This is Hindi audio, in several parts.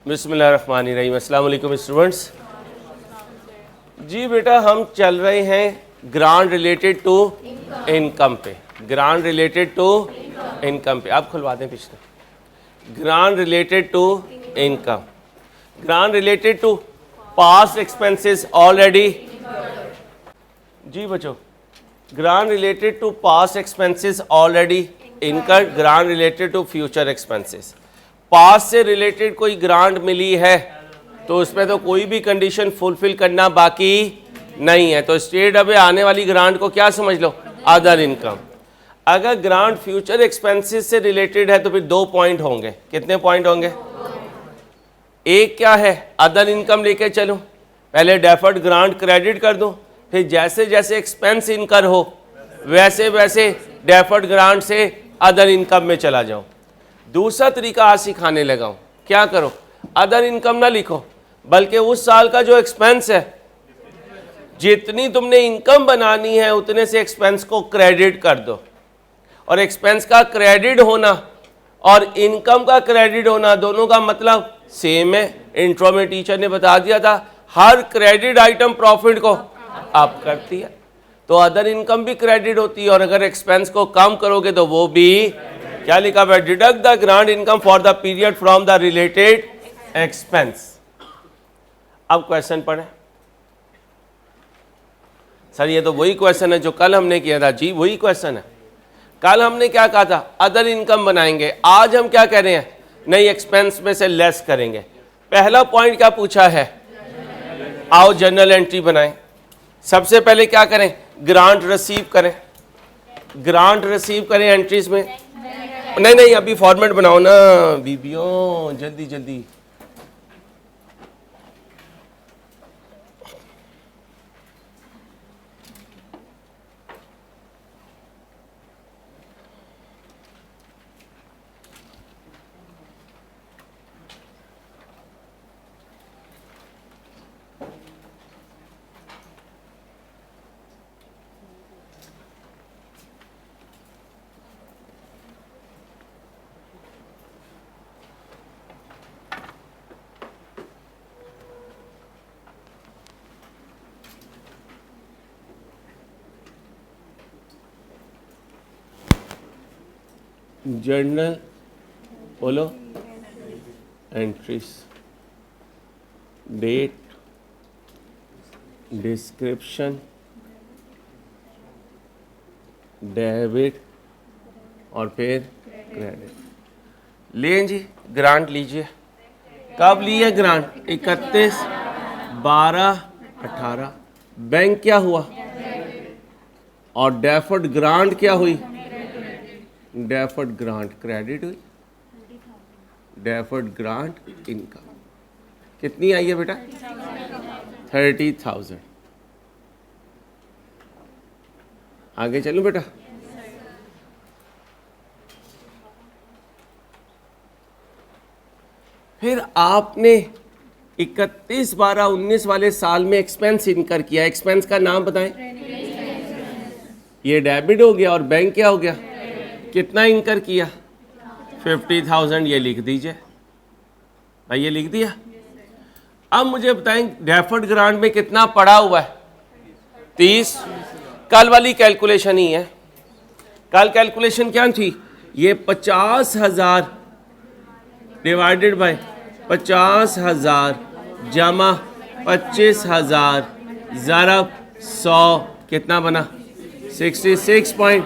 बिस्मिल्लाहिर्रहमानिर्रहीम। अस्सलाम वालेकुम स्टूडेंट्स। जी बेटा, हम चल रहे हैं ग्रांट रिलेटेड टू इनकम पे। ग्रांट रिलेटेड टू इनकम पे आप खुलवा दें पिछले। Grant related to income, grant related to past expenses already. जी बच्चों, grant related to past expenses already incurred, grant related to future expenses. Past से रिलेटेड कोई ग्रांट मिली है तो उसमें तो कोई भी कंडीशन फुलफिल करना बाकी नहीं है, तो स्टेट अबे आने वाली ग्रांट को क्या समझ लो, अदर इनकम। अगर ग्रांट फ्यूचर एक्सपेंसेस से रिलेटेड है तो फिर 2 पॉइंट होंगे। कितने पॉइंट होंगे? एक क्या है, अदर इनकम लेके चलूं, पहले डेफर्ड ग्रांट क्रेडिट कर दूं, फिर जैसे जैसे एक्सपेंस इनकर हो वैसे वैसे डेफर्ड ग्रांट से अदर इनकम में चला जाऊं। दूसरा तरीका आज सिखाने लगा हूं, क्या करो, अदर इनकम ना लिखो बल्कि उस साल का जो एक्सपेंस है, जितनी तुमने इनकम बनानी है उतने से एक्सपेंस को क्रेडिट कर दो। और एक्सपेंस का क्रेडिट होना और इनकम का क्रेडिट होना दोनों का मतलब सेम है। इंट्रो में टीचर ने बता दिया था, हर क्रेडिट आइटम प्रॉफिट को अप करती है, तो अदर इनकम भी क्रेडिट होती है। और अगर एक्सपेंस को कम करोगे तो वो भी क्या लिखा हुआ है, deduct the grant income for the period from the related expense. अब क्वेश्चन पढ़े। सर ये तो वही क्वेश्चन है जो कल हमने किया था। जी वही क्वेश्चन है। कल हमने क्या कहा था, अदर इनकम बनाएंगे। आज हम क्या कह रहे हैं, नहीं एक्सपेंस में से लेस करेंगे। पहला पॉइंट क्या पूछा है, आओ जर्नल एंट्री बनाएं। सबसे पहले क्या करें, ग्रांट रिसीव करें। ग्रांट रिसीव करें एंट्रीज में। नहीं अभी फॉर्मेट बनाओ ना बीबियों, जल्दी जल्दी। जर्नल बोलो एंट्रीज, डेट, डिस्क्रिप्शन, डेबिट और फिर क्रेडिट। लें जी, ग्रांट लीजिए। कब ली है ग्रांट? 31, 12, 18। बैंक क्या हुआ और डेफर्ड ग्रांट क्या हुई? डेफर्ड ग्रांट क्रेडिट हुई, डेफर्ड ग्रांट इनकम कितनी आई है बेटा? 30,000। आगे चलो बेटा। फिर आपने 31, 12, 19 वाले साल में एक्सपेंस इनकर किया। एक्सपेंस का नाम बताएं। ये डेबिट हो गया और बैंक क्या हो गया? कितना इनकर किया? 50,000। ये लिख दीजिए भाई, ये लिख दिया। अब मुझे बताएं डेफर्ड ग्रांट में कितना पड़ा हुआ है? 30। कल वाली कैलकुलेशन ही है। कल कैलकुलेशन क्या थी? ये 50,000 डिवाइडेड बाय 50,000 जमा 25,000 ज़रब 100 कितना बना? 66 पॉइंट।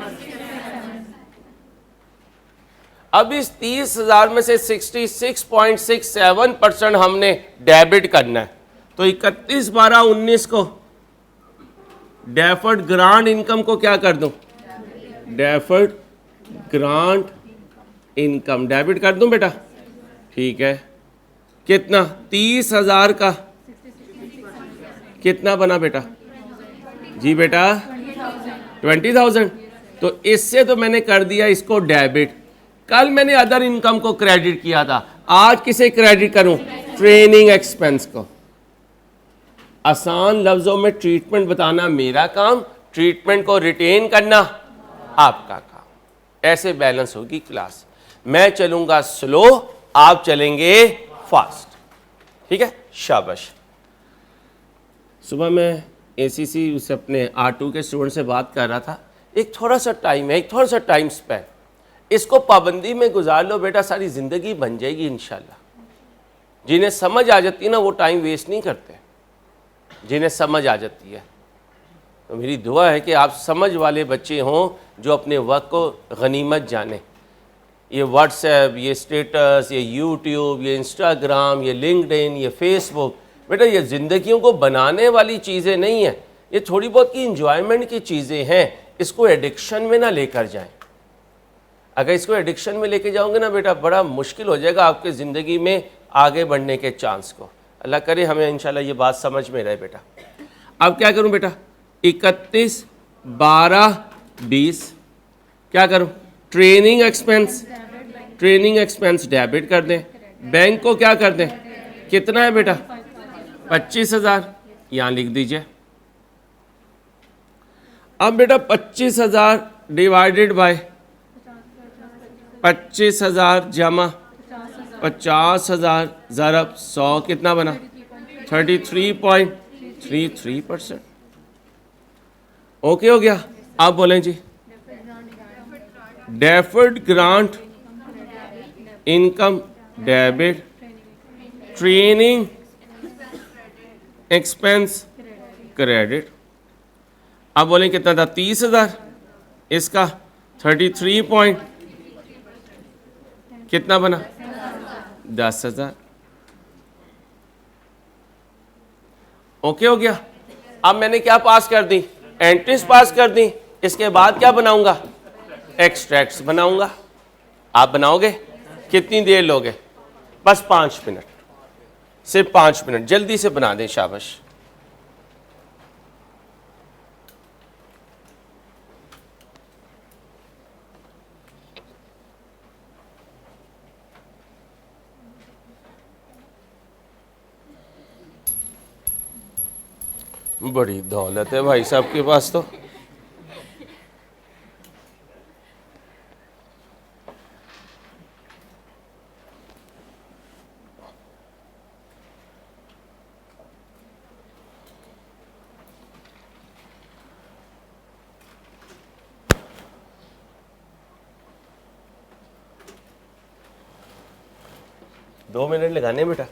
अब इस 30,000 में से 66.67% हमने डेबिट करना है। तो 31, 12, 19 को डेफर्ड ग्रांट इनकम को क्या कर दूं? डेफर्ड ग्रांट इनकम डेबिट कर दूं बेटा? ठीक है। कितना? 30,000 का कितना बना बेटा? जी बेटा 20,000। तो इससे तो मैंने कर दिया इसको डेबिट। कल मैंने अदर इनकम को क्रेडिट किया था, आज किसे क्रेडिट करूं? ट्रेनिंग एक्सपेंस को। आसान लफ्जों में ट्रीटमेंट बताना मेरा काम, ट्रीटमेंट को रिटेन करना आपका काम। ऐसे बैलेंस होगी क्लास। मैं चलूंगा स्लो, आप चलेंगे फास्ट। ठीक है, शाबाश। सुबह मैं ACC उसे अपने R2 के स्टूडेंट से बात कर रहा था, एक थोड़ा सा टाइम है, एक थोड़ा सा टाइम स्पेन, इसको पाबंदी में गुजार लो बेटा, सारी ज़िंदगी बन जाएगी इंशाल्लाह। जिन्हें समझ आ जाती है ना वो टाइम वेस्ट नहीं करते, जिन्हें समझ आ जाती है। तो मेरी दुआ है कि आप समझ वाले बच्चे हों जो अपने वक्त को गनीमत जाने। ये व्हाट्सएप, ये स्टेटस, ये यूट्यूब, ये इंस्टाग्राम, ये लिंक्डइन, ये फेसबुक, बेटा ये ज़िंदगियों को बनाने वाली चीज़ें नहीं हैं, ये थोड़ी बहुत की इंजॉयमेंट की चीज़ें हैं। इसको एडिक्शन में ना लेकर जाएं। अगर इसको एडिक्शन में लेके जाओगे ना बेटा, बड़ा मुश्किल हो जाएगा आपके ज़िंदगी में आगे बढ़ने के चांस को। अल्लाह करे हमें इंशाल्लाह ये बात समझ में रहे बेटा। अब क्या करूं बेटा, 31, 12, 20 क्या करूं, ट्रेनिंग एक्सपेंस डेबिट कर दें, बैंक को क्या कर दें, कितना है बेटा 25,000, यहाँ लिख दीजिए। अब बेटा 25,000 डिवाइडेड बाय 25,000 जमा 50,000 ज़रब 100 कितना बना 33.33%। ओके हो गया। आप बोलें जी, deferred grant income debit, training expense credit. अब बोलें कितना था 30,000, इसका 33 पॉइंट कितना बना 10,000। ओके हो गया। अब मैंने क्या पास कर दी, एंट्रीज पास कर दी। इसके बाद क्या बनाऊंगा, एक्सट्रैक्ट्स बनाऊंगा। आप बनाओगे, कितनी देर लोगे, बस 5 मिनट, सिर्फ 5 मिनट, जल्दी से बना दें, शाबाश। बड़ी दौलत है भाई साहब के पास तो। दो मिनट लगाने बेटा।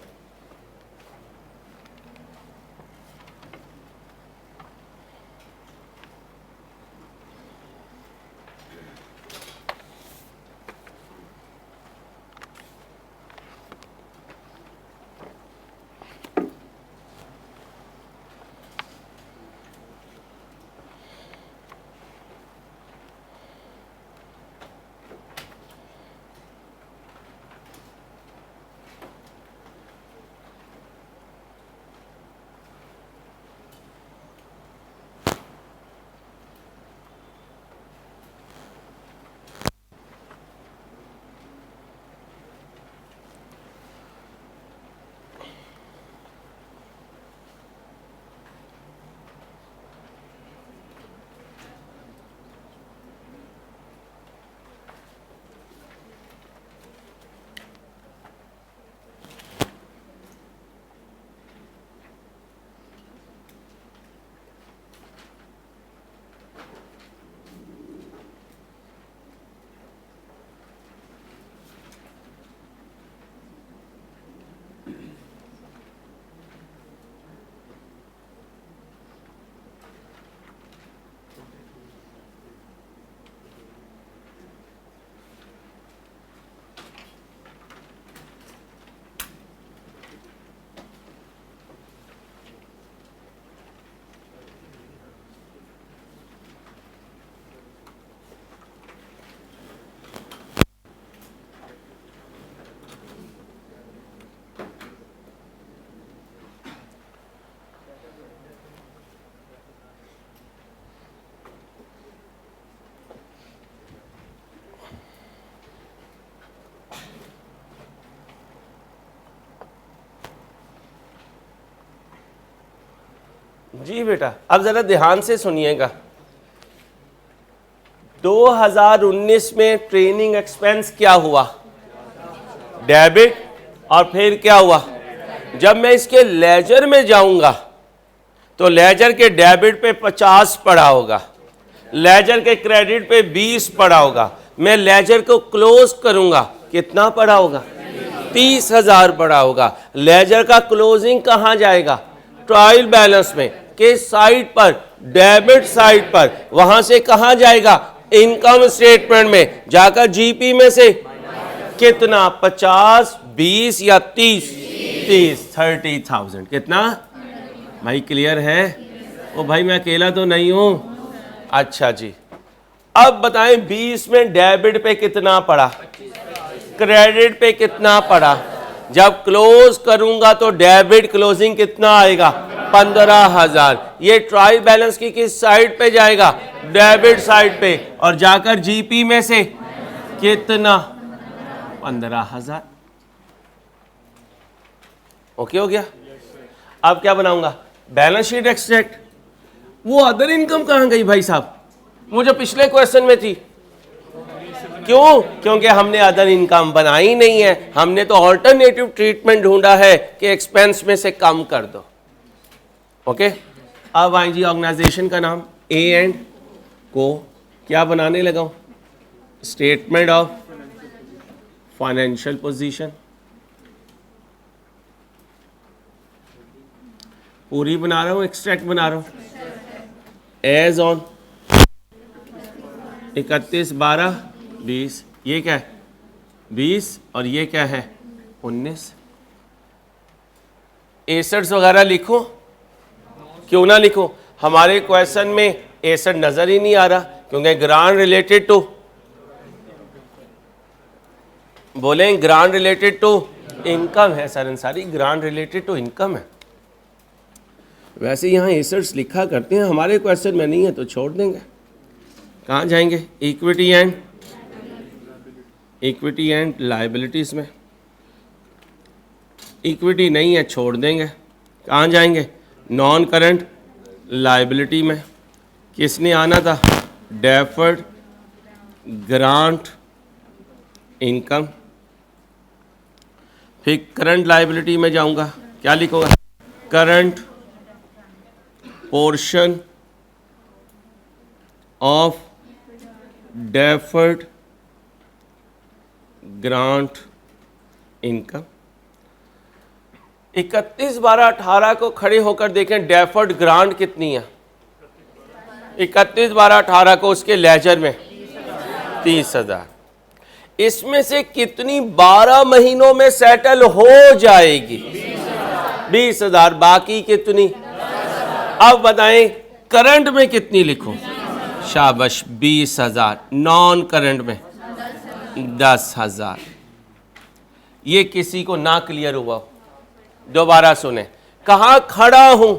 जी बेटा, अब ज़रा ध्यान से सुनिएगा। 2019 में ट्रेनिंग एक्सपेंस क्या हुआ, डेबिट, और फिर क्या हुआ जब मैं इसके लेजर में जाऊंगा तो लेजर के डेबिट पे 50 पड़ा होगा, लेजर के क्रेडिट पे 20 पड़ा होगा। मैं लेजर को क्लोज करूंगा, कितना पड़ा होगा? 30,000 पड़ा होगा। लेजर का क्लोजिंग कहां जाएगा? ट्रायल बैलेंस में, किस साइड पर? डेबिट साइड पर। वहां से कहां जाएगा? इनकम स्टेटमेंट में जाकर जीपी में से कितना? 50, 20 या 30? 30,000। कितना भाई? क्लियर है? ओ भाई मैं अकेला तो नहीं हूं। अच्छा जी, अब बताएं 20 में डेबिट पे कितना पड़ा, क्रेडिट पे कितना पड़ा? जब क्लोज करूंगा तो डेबिट क्लोजिंग कितना आएगा? 15,000। ये ट्रायल बैलेंस की किस साइड पे जाएगा? डेबिट साइड पे। और जाकर जीपी में से कितना? 15,000। ओके हो गया? अब क्या बनाऊंगा? Balance sheet extract. वो अदर इनकम कहां गई भाई साहब? मुझे पिछले क्वेश्चन में थी। क्यों? क्योंकि हमने अदर इनकम बनाई नहीं है, हमने तो ऑल्टरनेटिव ट्रीटमेंट ढूंढा है कि एक्सपेंस में से कम कर दो। ओके, अब आई जी ऑर्गेनाइजेशन का नाम ए एंड को क्या बनाने लगा हूं? Statement of financial position. पूरी बना रहा हूं, एक्सट्रैक्ट बना रहा हूं। As on 31/12/20। ये क्या है? 20 और ये क्या है? 19। एसेट्स वगैरह लिखो? क्यों ना लिखो? हमारे क्वेश्चन में एसेट नजर ही नहीं आ रहा, क्योंकि ग्रांट रिलेटेड टू, बोलें ग्रांट रिलेटेड टू इनकम है sir Ansari, grant related to income है। वैसे यहाँ एसेट्स लिखा करते हैं, हमारे क्वेश्चन में नहीं है तो छोड़ देंगे। कहाँ जाएंगे? इक्विटी एंड लायबिलिटीज में। इक्विटी नहीं है, छोड़ देंगे। कहाँ जाएंगे? नॉन करंट लायबिलिटी में। किसने आना था? Deferred grant income. फिर करंट लायबिलिटी में जाऊंगा, क्या लिखूंगा? Current portion of deferred grant income. 31/12/18 को खड़े होकर देखें डेफर्ड ग्रांट कितनी है। 31/12/18 को उसके लेजर में 30,000। इसमें से कितनी 12 महीनों में सेटल हो जाएगी? 20,000। बाकी कितनी? अब बताएं करंट में कितनी लिखूं? शाबाश, 20,000। नॉन करंट में 10,000। ये किसी को ना क्लियर हुआ? दोबारा सुने। कहां खड़ा हूं?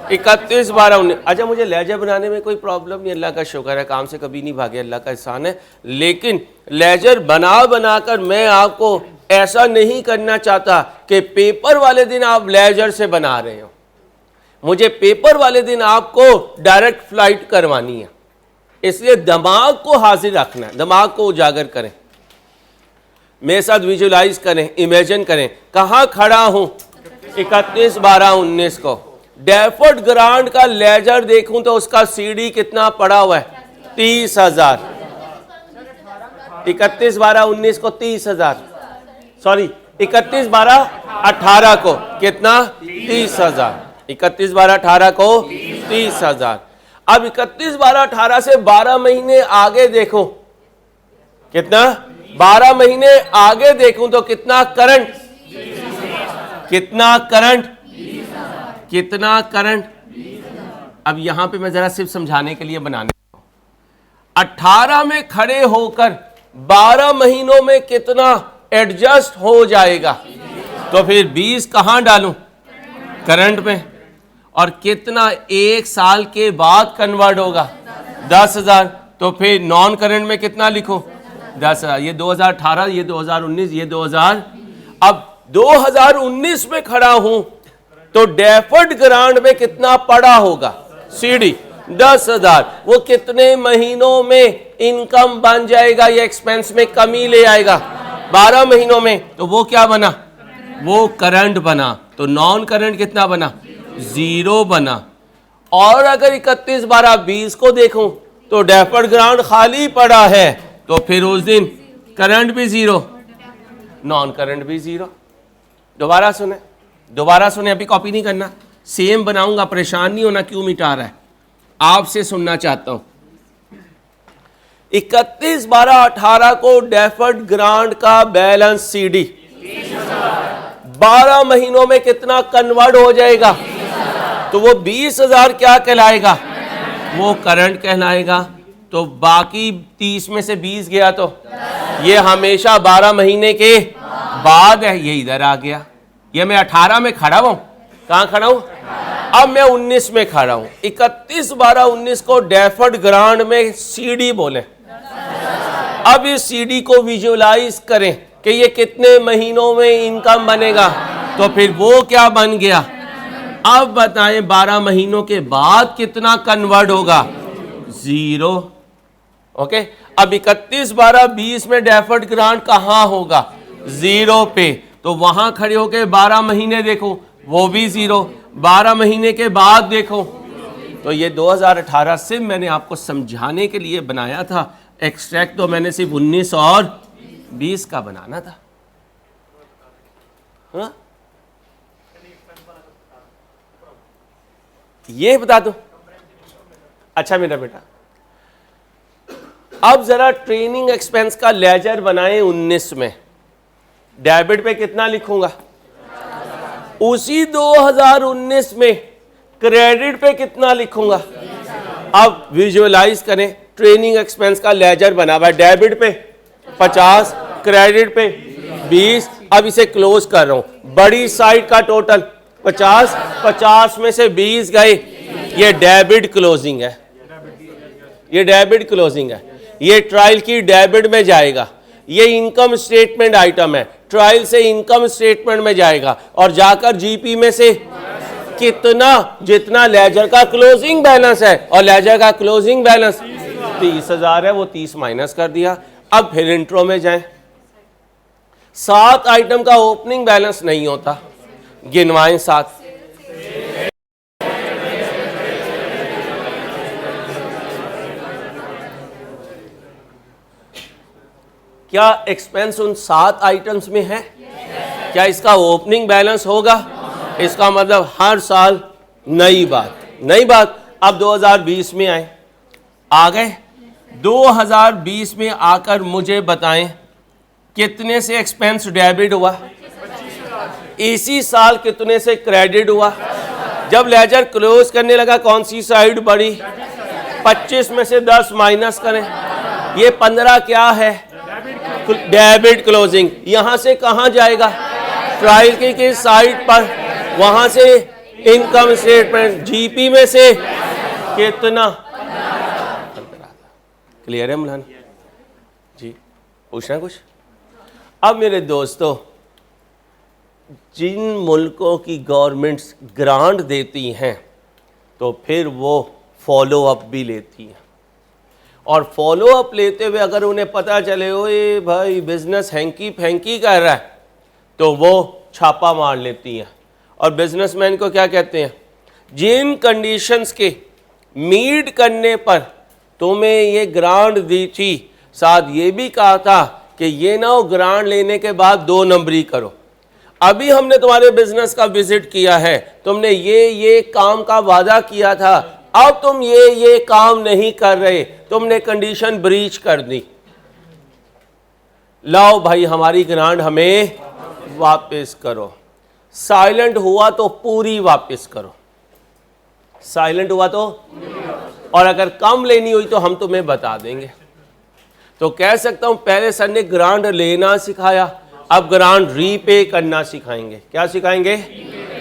31/12/19। अच्छा, मुझे लेजर बनाने में कोई प्रॉब्लम नहीं, अल्लाह का शुक्र है, काम से कभी नहीं भागे, अल्लाह का एहसान है। लेकिन लेजर बनाकर मैं आपको ऐसा नहीं करना चाहता कि पेपर वाले दिन आप लेजर से बना रहे हो। मुझे पेपर वाले दिन आपको डायरेक्ट फ्लाइट करवानी है, इसलिए दिमाग को हाजिर रखना है, दिमाग को उजागर करें, मेरे साथ विजुलाइज करें, इमेजिन करें। कहां खड़ा हूं? 31/12/19 को डेफर्ड ग्रांट का लेजर देखूं तो उसका सीडी कितना पड़ा हुआ है? 30,000। 31/12/19 को 30,000, सॉरी 31/12/18 को कितना? 30,000। 31/12/18 को 30,000। अब 31/12/18 से 12 महीने आगे देखो, कितना? 12 महीने आगे देखूं तो कितना करंट? कितना करंट? कितना करंट? अब यहां पे मैं जरा सिर्फ समझाने के लिए बनाने, 18 में खड़े होकर 12 महीनों में कितना एडजस्ट हो जाएगा? तो फिर 20 कहां डालूं? करंट में। और कितना 1 साल के बाद कन्वर्ट होगा? 10,000। तो फिर नॉन करंट में कितना लिखो? 10,000। ये 2018, ये 2019, ये 2000। अब 2019 में खड़ा हूं तो डेफर्ड ग्रांट में कितना पड़ा होगा? सीडी 10,000। वो कितने महीनों में इनकम बन जाएगा या एक्सपेंस में कमी ले आएगा? 12 महीनों में। तो वो क्या बना? वो करंट बना, तो नॉन करंट कितना बना? 0 बना। और अगर 31 12 20 को देखूं तो डेफर्ड ग्रांट खाली पड़ा है, तो फिर उस दिन करंट भी 0, नॉन करंट भी 0। दोबारा सुने, अभी कॉपी नहीं करना, सेम बनाऊंगा, परेशान नहीं होना क्यों मिटा रहा है, आपसे सुनना चाहता हूं। 31 12 18 को डेफर्ड ग्रांट का बैलेंस सीडी 12 महीनों में कितना कन्वर्ट हो जाएगा? तो वो 20,000 क्या कहलाएगा? वो करंट कहलाएगा। तो बाकी 30 में से 20 गया, तो ये हमेशा 12 महीने के बाद है, ये इधर आ गया। ये मैं 18 में खड़ा हूं, कहां खड़ा हूं? अब मैं 19 में खड़ा हूं। 31 12 19 को डेफर्ड ग्रांट में सीडी बोले। अब इस सीडी को विजुअलाइज करें कि ये कितने महीनों में इनकम बनेगा, तो फिर वो क्या बन गया? अब बताएं 12 महीनों के बाद कितना कन्वर्ट होगा? 0। ओके, अब 31 12 20 में डेफर्ड ग्रांट कहां होगा? 0 पे। तो वहां खड़े होके 12 महीने देखो, वो भी 0। 12 महीने के बाद देखो, तो ये 2018 से मैंने आपको समझाने के लिए बनाया था। एक्सट्रैक्ट तो मैंने सिर्फ 19 और 20 का बनाना था। हाँ? ये बता दो। अच्छा मेरा बेटा, अब जरा ट्रेनिंग एक्सपेंस का लेजर बनाएं 19 में। डेबिट पे कितना लिखूंगा? उसी 2019 में क्रेडिट पे कितना लिखूंगा? अब विजुअलाइज करें, ट्रेनिंग एक्सपेंस का लेजर बना हुआ है, डेबिट पे 50, क्रेडिट पे 20। अब इसे क्लोज कर रहा हूं, बड़ी साइड का टोटल 50, 50 में से 20 गए, ये डेबिट क्लोजिंग है, ये डेबिट क्लोजिंग है। ये ट्रायल की डेबिट में जाएगा, ये इनकम स्टेटमेंट आइटम है, ट्रायल से इनकम स्टेटमेंट में जाएगा और जाकर जीपी में से कितना, जितना लेजर का क्लोजिंग बैलेंस है, और लेजर का क्लोजिंग बैलेंस 30,000 है, वो 30 माइनस कर दिया। अब फिर इंट्रो में जाएं। 7 आइटम का ओपनिंग बैलेंस नहीं होता, गिनवाएं 7। क्या एक्सपेंस उन 7 आइटम्स में है? क्या इसका ओपनिंग बैलेंस होगा? इसका मतलब हर साल नई बात। अब 2020 में आ गए। 2020 में आकर मुझे बताएं कितने से एक्सपेंस डेबिट हुआ, इसी साल कितने से क्रेडिट हुआ। जब लेजर क्लोज करने लगा कौन सी साइड बढ़ी? 25 में से 10 माइनस करें, ये 15 क्या है? Debit closing. यहां से कहां जाएगा? ट्रायल की साइड पर, वहां से इनकम स्टेटमेंट, जीपी में से कितना? क्लियर है मौलाना जी? पूछना कुछ? अब मेरे दोस्तों, जिन मुल्कों की गवर्नमेंट्स ग्रांट देती हैं तो फिर वो फॉलो अप भी लेती हैं, और फॉलो अप लेते हुए अगर उन्हें पता चले ओए भाई बिजनेस हैंकी फैंकी कर रहा है, तो वो छापा मार लेती हैं। और बिजनेसमैन को क्या कहते हैं? जिन कंडीशंस के मीट करने पर तुम्हें ये ग्रांट दी थी, साथ ये भी कहा था कि ये ना हो ग्रांट लेने के बाद 2 नंबरी करो। अभी हमने तुम्हारे बिजनेस का विजिट किया है, तुमने ये काम का वादा किया था, अब तुम ये काम नहीं कर रहे, तुमने कंडीशन ब्रीच कर दी, लाओ भाई हमारी ग्रांट हमें वापस करो। साइलेंट हुआ तो पूरी वापस करो, साइलेंट हुआ तो, और अगर कम लेनी हुई तो हम तुम्हें बता देंगे। तो कह सकता हूं पहले सर ने ग्रांट लेना सिखाया, अब ग्रांट रीपे करना सिखाएंगे। क्या सिखाएंगे?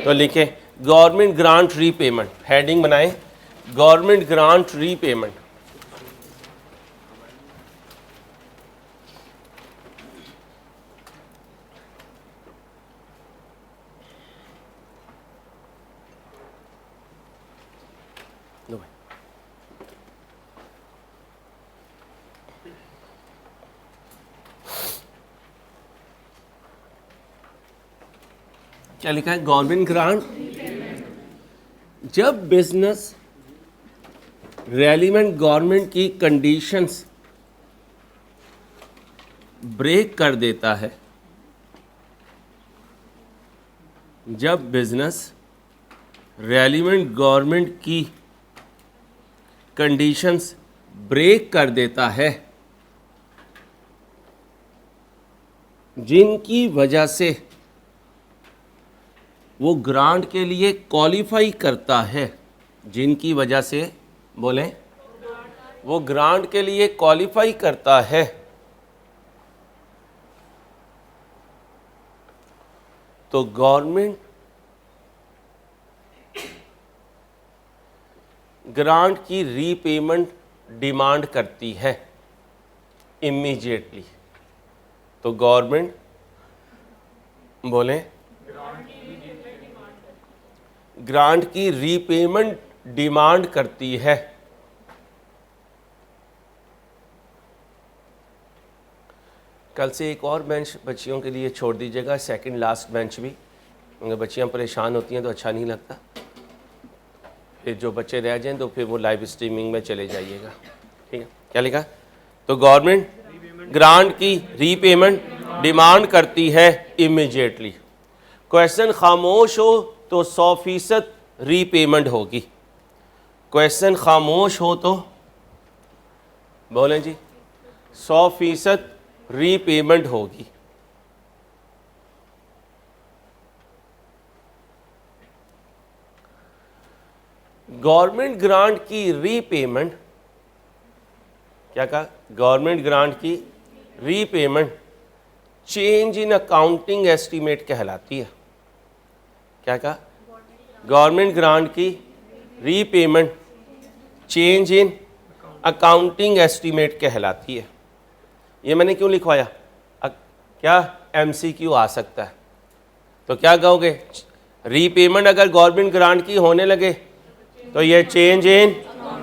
तो लिखें गवर्नमेंट ग्रांट रीपेमेंट, हेडिंग बनाएं गवर्नमेंट ग्रांट रीपेमेंट। क्या लिखा है? Government grant. जब बिजनेस रेलिवेंट गवर्नमेंट की कंडीशंस ब्रेक कर देता है, जब बिजनेस रेलिवेंट गवर्नमेंट की कंडीशंस ब्रेक कर देता है, जिनकी वजह से वो ग्रांट के लिए क्वालिफाई करता है, जिनकी वजह से बोलें वो ग्रांट के लिए क्वालिफाई करता है, तो गवर्नमेंट ग्रांट की रीपेमेंट डिमांड करती है इमीडिएटली। तो गवर्नमेंट बोलें ग्रांट की रीपेमेंट डिमांड करती है। कल से एक और बेंच बच्चियों के लिए छोड़ दीजिएगा, सेकंड लास्ट बेंच भी, अगर बच्चियां परेशान होती हैं तो अच्छा नहीं लगता। फिर जो बच्चे रह जाएं तो फिर वो लाइव स्ट्रीमिंग में चले जाइएगा, ठीक है? क्या लिखा? तो गवर्नमेंट ग्रांट की रीपेमेंट डिमांड करती है इमीडिएटली। क्वेश्चन खामोश हो तो 100% रीपेमेंट होगी। क्वेश्चन खामोश हो तो बोलें जी 100% रीपेमेंट होगी। गवर्नमेंट ग्रांट की रीपेमेंट, क्या कहा? गवर्नमेंट ग्रांट की repayment change in accounting estimate कहलाती है। क्या कहा? गवर्नमेंट ग्रांट की repayment change in accounting estimate कहलाती है। ये मैंने क्यों लिखवाया? क्या MCQ आ सकता है, तो क्या कहोगे? रीपेमेंट अगर गवर्नमेंट ग्रांट की होने लगे तो ये चेंज इन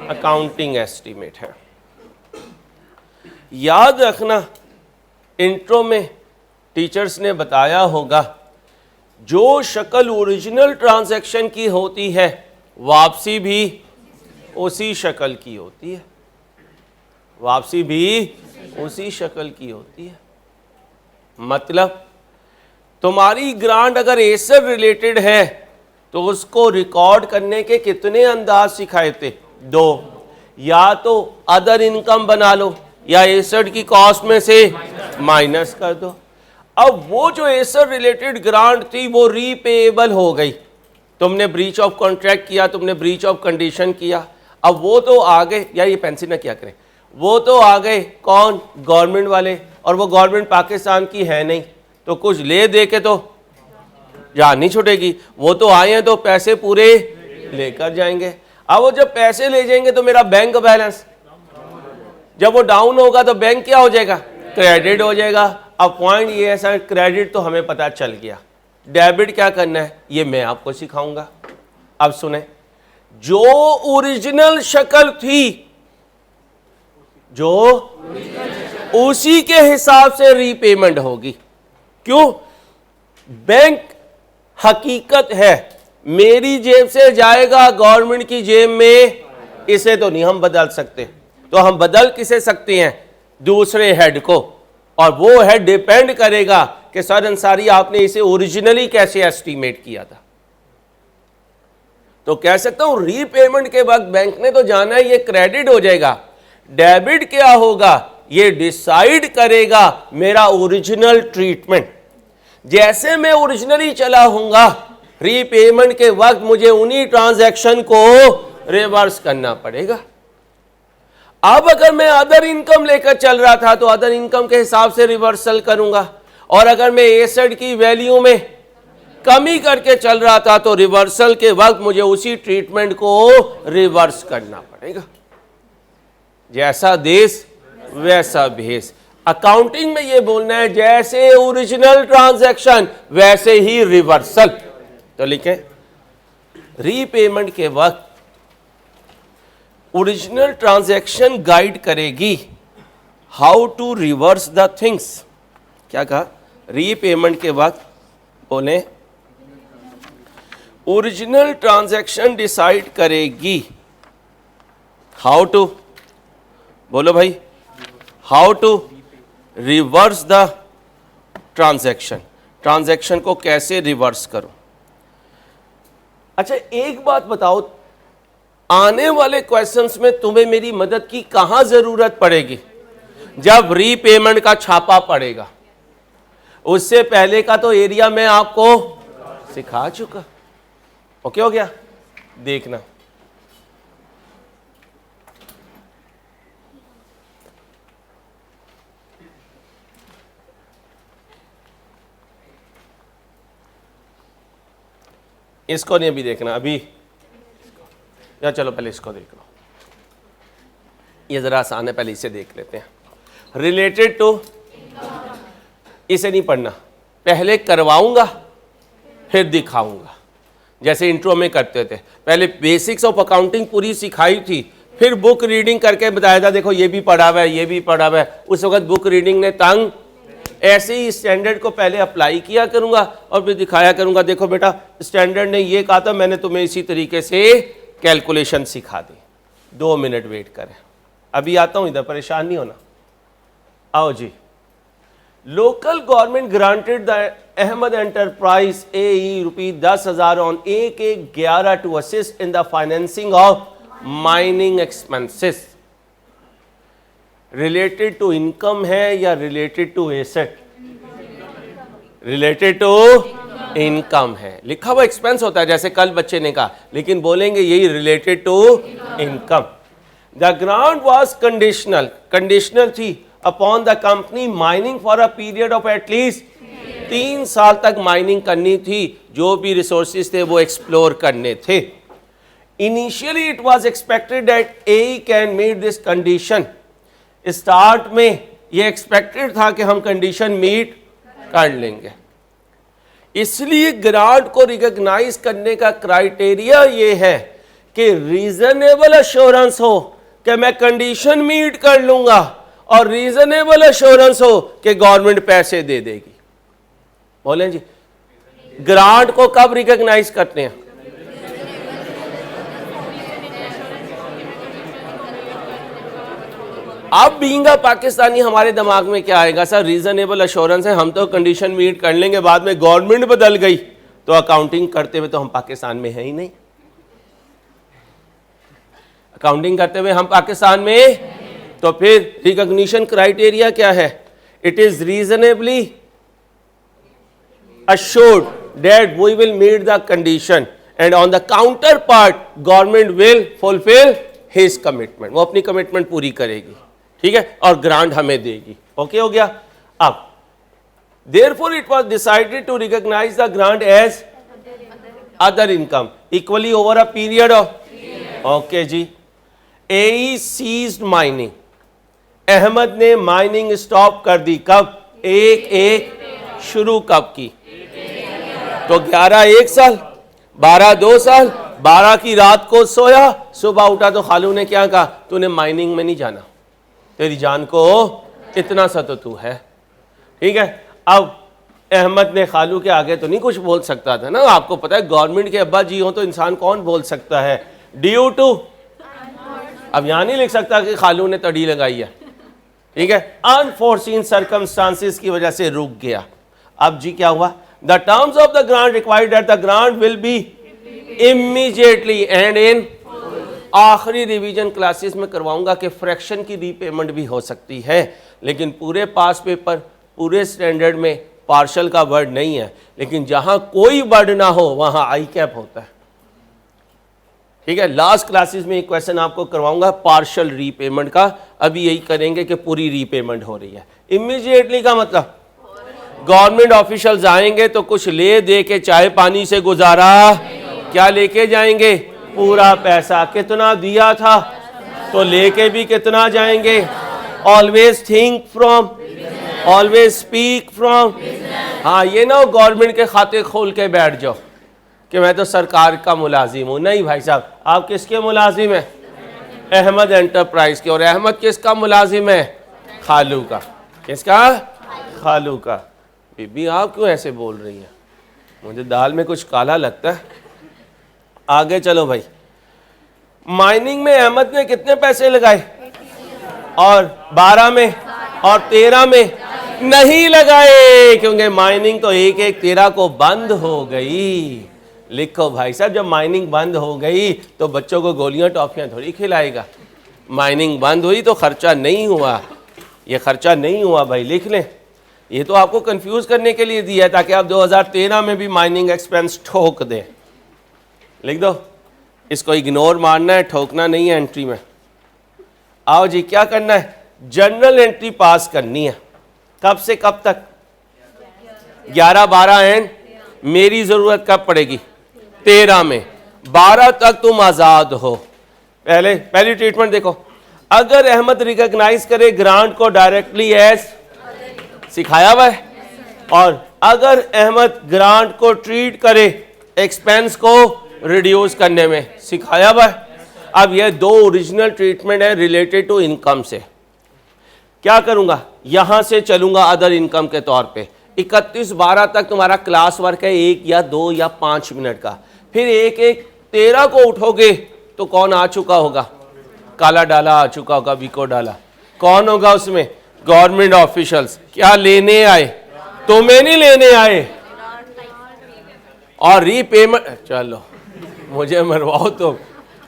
अकाउंटिंग एस्टीमेट है। याद रखना, इंट्रो में टीचर्स ने बताया होगा, जो शक्ल ओरिजिनल ट्रांजैक्शन की होती है वापसी भी उसी शक्ल की होती है, वापसी भी उसी शक्ल की होती है। मतलब तुम्हारी ग्रांट अगर एसेट रिलेटेड है तो उसको रिकॉर्ड करने के कितने अंदाज सिखाए थे? 2। या तो अदर इनकम बना लो या एसेट की कॉस्ट में से माइनस कर दो। अब वो जो एसेट रिलेटेड ग्रांट थी वो रीपेएबल हो गई, तुमने ब्रीच ऑफ कॉन्ट्रैक्ट किया, तुमने ब्रीच ऑफ कंडीशन किया, अब वो तो आ गए, या ये पेंसिल ना क्या करें, वो तो आ गए कौन? गवर्नमेंट वाले, और वो गवर्नमेंट पाकिस्तान की है नहीं, तो कुछ ले दे के तो जान नहीं छूटेगी। वो तो आए हैं तो पैसे पूरे लेकर जाएंगे। अब वो जब पैसे ले जाएंगे तो मेरा बैंक बैलेंस जब वो डाउन होगा तो बैंक क्या हो जाएगा? क्रेडिट हो जाएगा। अब पॉइंट ये ऐसा, क्रेडिट तो हमें पता चल गया, डेबिट क्या करना है ये मैं आपको सिखाऊंगा। अब सुने, जो ओरिजिनल शक्ल थी, जो उसी के हिसाब से रीपेमेंट होगी। क्यों? बैंक हकीकत है, मेरी जेब से जाएगा गवर्नमेंट की जेब में, इसे तो नहीं हम बदल सकते। तो हम बदल किसे सकते हैं? दूसरे हेड को, और वो हेड डिपेंड करेगा कि सर अंसारी आपने इसे ओरिजिनली कैसे एस्टीमेट किया था। तो कह सकता हूं रीपेमेंट के वक्त बैंक ने तो जाना है ये क्रेडिट हो जाएगा, डेबिट क्या होगा ये डिसाइड करेगा मेरा ओरिजिनल ट्रीटमेंट। जैसे मैं ओरिजिनली चला हूंगा, रीपेमेंट के वक्त मुझे उन्हीं ट्रांजैक्शन को रिवर्स करना पड़ेगा। अब अगर मैं अदर इनकम लेकर चल रहा था तो अदर इनकम के हिसाब से रिवर्सल करूंगा, और अगर मैं एसेट की वैल्यू में कमी करके चल रहा था तो रिवर्सल के वक्त मुझे उसी ट्रीटमेंट को रिवर्स करना पड़ेगा। जैसा देश वैसा भेस। अकाउंटिंग में ये बोलना है जैसे ओरिजिनल ट्रांजैक्शन वैसे ही रिवर्सल। तो लिखें, रीपेमेंट के वक्त ओरिजिनल ट्रांजैक्शन गाइड करेगी how to reverse the things. क्या कहा? रीपेमेंट के वक्त बोले ओरिजिनल ट्रांजैक्शन डिसाइड करेगी हाउ टू, बोलो भाई, how to reverse the transaction, transaction को कैसे रिवर्स करो। अच्छा एक बात बताओ, आने वाले क्वेश्चंस में तुम्हें मेरी मदद की कहां जरूरत पड़ेगी? जब रीपेमेंट का छापा पड़ेगा। उससे पहले का तो एरिया मैं आपको सिखा चुका। ओके हो गया? देखना इसको नहीं अभी देखना, अभी या चलो पहले इसको देख लो, ये जरा आसान है, पहले इसे देख लेते हैं। रिलेटेड टू, इसे नहीं पढ़ना, पहले करवाऊंगा फिर दिखाऊंगा, जैसे इंट्रो में करते थे। पहले बेसिक्स ऑफ अकाउंटिंग पूरी सिखाई थी, फिर बुक रीडिंग करके बताया था, देखो ये भी पढ़ा हुआ है, ये भी पढ़ा हुआ है। उस वक्त बुक रीडिंग ने तंग, ऐसे ही स्टैंडर्ड को पहले अप्लाई किया करूंगा और फिर दिखाया करूंगा, देखो बेटा स्टैंडर्ड ने ये कहा था, मैंने तुम्हें इसी तरीके से कैलकुलेशन सिखा दी। 2 मिनट वेट करें, अभी आता हूं इधर, परेशान नहीं होना। आओ जी। Local government granted the Ahmed enterprise AE ₹10,000 on 1/11 to assist in the financing of mining expenses. Related to income है या related to asset? Related to income है। लिखा हुआ एक्सपेंस होता है जैसे कल बच्चे ने कहा, लेकिन बोलेंगे यही related to income. The grant was conditional, conditional थी upon the company mining for a period of at least 3 साल तक माइनिंग करनी थी, जो भी रिसोर्सेज थे वो एक्सप्लोर करने थे। Initially it was expected that AE can meet this condition. Start में ये एक्सपेक्टेड था कि हम कंडीशन मीट कर लेंगे, इसलिए ग्रांट को रिकॉग्नाइज करने का क्राइटेरिया ये है कि रीजनेबल एश्योरेंस हो कि मैं कंडीशन मीट कर लूंगा और रीजनेबल एश्योरेंस हो कि गवर्नमेंट पैसे दे देगी। बोलें जी, ग्रांट को कब रिकॉग्नाइज करते हैं? अब बीइंग पाकिस्तानी हमारे दिमाग में क्या आएगा? सर रीजनेबल एश्योरेंस है, हम तो कंडीशन मीट कर लेंगे, बाद में गवर्नमेंट बदल गई तो अकाउंटिंग करते हुए तो हम पाकिस्तान में है ही नहीं। अकाउंटिंग करते हुए हम पाकिस्तान में, तो फिर रिकॉग्निशन क्राइटेरिया क्या है? It is reasonably assured that we will meet the condition and on the counterpart government will fulfill his commitment। वो अपनी कमिटमेंट पूरी करेगी, ठीक है, और ग्रांट हमें देगी। ओके हो गया? अब therefore it was decided to recognize the grant as other income equally over a period of, okay जी। AE seized mining, अहमद ने माइनिंग स्टॉप कर दी। कब? 1/1 शुरू कब की? तो 11 1 साल, 12 2 साल, 12 की रात को सोया, सुबह उठा तो खालू ने क्या कहा? तूने माइनिंग में नहीं जाना, तेरी जान को इतना सा तो तू है, ठीक है। अब अहमद ने खालू के आगे तो नहीं कुछ बोल सकता था ना, आपको पता है गवर्नमेंट के अब्बा जी हो तो इंसान कौन बोल सकता है? ड्यू टू, अब यहां नहीं लिख सकता कि खालू ने तड़ी लगाई है, ठीक है। अनफोर्सीन सर्कमस्टांसिस की वजह से रुक गया। अब जी क्या हुआ? The terms of the grant required that the grant will be immediately and in, आखिरी रिवीजन क्लासेस में करवाऊंगा कि फ्रैक्शन की रीपेमेंट भी हो सकती है, लेकिन पूरे पास पेपर पूरे स्टैंडर्ड में पार्शल का वर्ड नहीं है, लेकिन जहां कोई वर्ड ना हो वहां आई कैप होता है, ठीक है। लास्ट क्लासेस में एक क्वेश्चन आपको करवाऊंगा पार्शल रीपेमेंट का, अभी यही करेंगे कि पूरी रीपेमेंट हो रही है। इमीडिएटली का मतलब गवर्नमेंट ऑफिशियल्स आएंगे तो कुछ ले दे के चाय पानी से गुजारा, क्या लेके जाएंगे? पूरा पैसा। कितना दिया था तो लेके भी कितना जाएंगे? Always think from, always speak from. हाँ, ये ना गवर्नमेंट के खाते खोल के बैठ जाओ कि मैं तो सरकार का मुलाजिम हूँ। नहीं भाई साहब, आप किसके मुलाजिम हैं? अहमद एंटरप्राइज के। और अहमद किसका मुलाजिम है? खालू का। किसका? खालू का। बीबी आप क्यों ऐसे बोल रही हैं? मुझे दाल में कुछ काला लगता है। आगे चलो भाई, माइनिंग में अहमद ने कितने पैसे लगाए? और 12 में और 13 में नहीं लगाए, क्योंकि माइनिंग तो 1-1-13 को बंद हो गई। लिखो भाई साहब, जब माइनिंग बंद हो गई तो बच्चों को गोलियां टॉफियां थोड़ी खिलाएगा। माइनिंग बंद हुई तो खर्चा नहीं हुआ, ये खर्चा नहीं हुआ भाई, लिख लें। ये तो आपको कंफ्यूज करने के लिए दिया है ताकि आप 2013 में भी माइनिंग एक्सपेंस ठोक दें। लिख दो, इसको इग्नोर मारना है, ठोकना नहीं है एंट्री में। आओ जी, क्या करना है? जर्नल एंट्री पास करनी है। कब से कब तक? 11, 12 एंड मेरी जरूरत कब पड़ेगी? 13 में। 12 तक तुम आजाद हो। पहली ट्रीटमेंट देखो, अगर अहमद रिकॉग्नाइज करे ग्रांट को डायरेक्टली एज, सिखाया हुआ है, और अगर अहमद ग्रांट को ट्रीट करे एक्सपेंस को रिड्यूस करने में, सिखाया हुआ है। अब ये दो ओरिजिनल ट्रीटमेंट है रिलेटेड टू इनकम से। क्या करूंगा? यहां से चलूंगा अदर इनकम के तौर पे। 31/12 तक तुम्हारा क्लास वर्क है 1 या 2 या 5 मिनट का। फिर 1-1-13 को उठोगे तो कौन आ चुका होगा? काला डाला आ चुका होगा, बिको डाला। कौन होगा उसमें? Government officials. क्या लेने आए? तुम्हें नहीं लेने आए। और रीपेमेंट, चलो मुझे मरवाओ तो,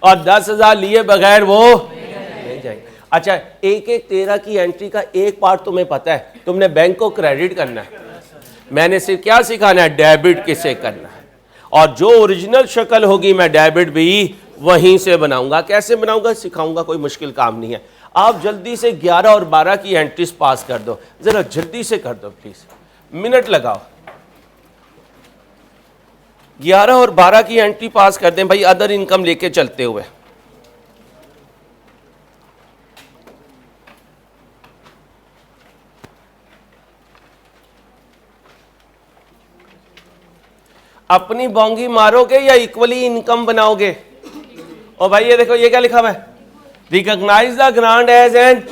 और 10,000 लिए बगैर वो नहीं जाएंगे। अच्छा, 1-1-13 की एंट्री का एक पार्ट तुम्हें पता है, तुमने बैंक को क्रेडिट करना है। मैंने सिर्फ क्या सिखाना है? डेबिट किसे करना है। और जो ओरिजिनल शक्ल होगी मैं डेबिट भी वहीं से बनाऊंगा। कैसे बनाऊंगा? सिखाऊंगा, कोई मुश्किल काम नहीं है। आप जल्दी से 11 और 12 की एंट्रीज पास कर दो, जरा जल्दी से कर दो प्लीज, मिनट लगाओ। 11 और 12 की एंट्री पास कर दें भाई, अदर इनकम लेके चलते हुए। अपनी बोंगी मारोगे या इक्वली इनकम बनाओगे? और भाई ये देखो, ये क्या लिखा हुआ है? Recognise the grant as an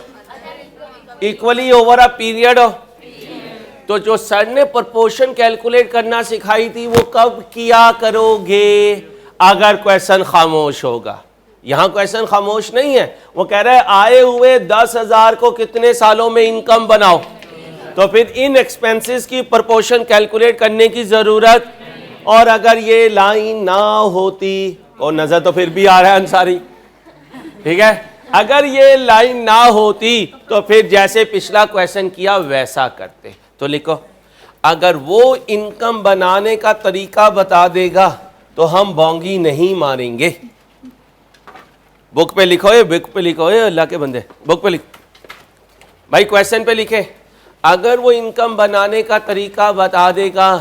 equally over a period of. तो जो सर ने प्रोपोर्शन कैलकुलेट करना सिखाई थी वो कब किया करोगे? अगर क्वेश्चन खामोश होगा। यहां क्वेश्चन खामोश नहीं है, वो कह रहा है आए हुए 10,000 को कितने सालों में इनकम बनाओ। तो फिर इन एक्सपेंसेस की प्रोपोर्शन कैलकुलेट करने की जरूरत। और अगर ये लाइन ना होती, और नजर तो फिर भी आ रहा है अंसारी, ठीक है, अगर ये लाइन ना होती तो फिर जैसे पिछला क्वेश्चन किया वैसा करते। तो लिखो, अगर वो इनकम बनाने का तरीका बता देगा तो हम बोंगी नहीं मारेंगे। बुक पे लिखो, ये बुक पे लिखो, ये अल्लाह के बंदे बुक पे लिख भाई, क्वेश्चन पे लिखे, अगर वो इनकम बनाने का तरीका बता देगा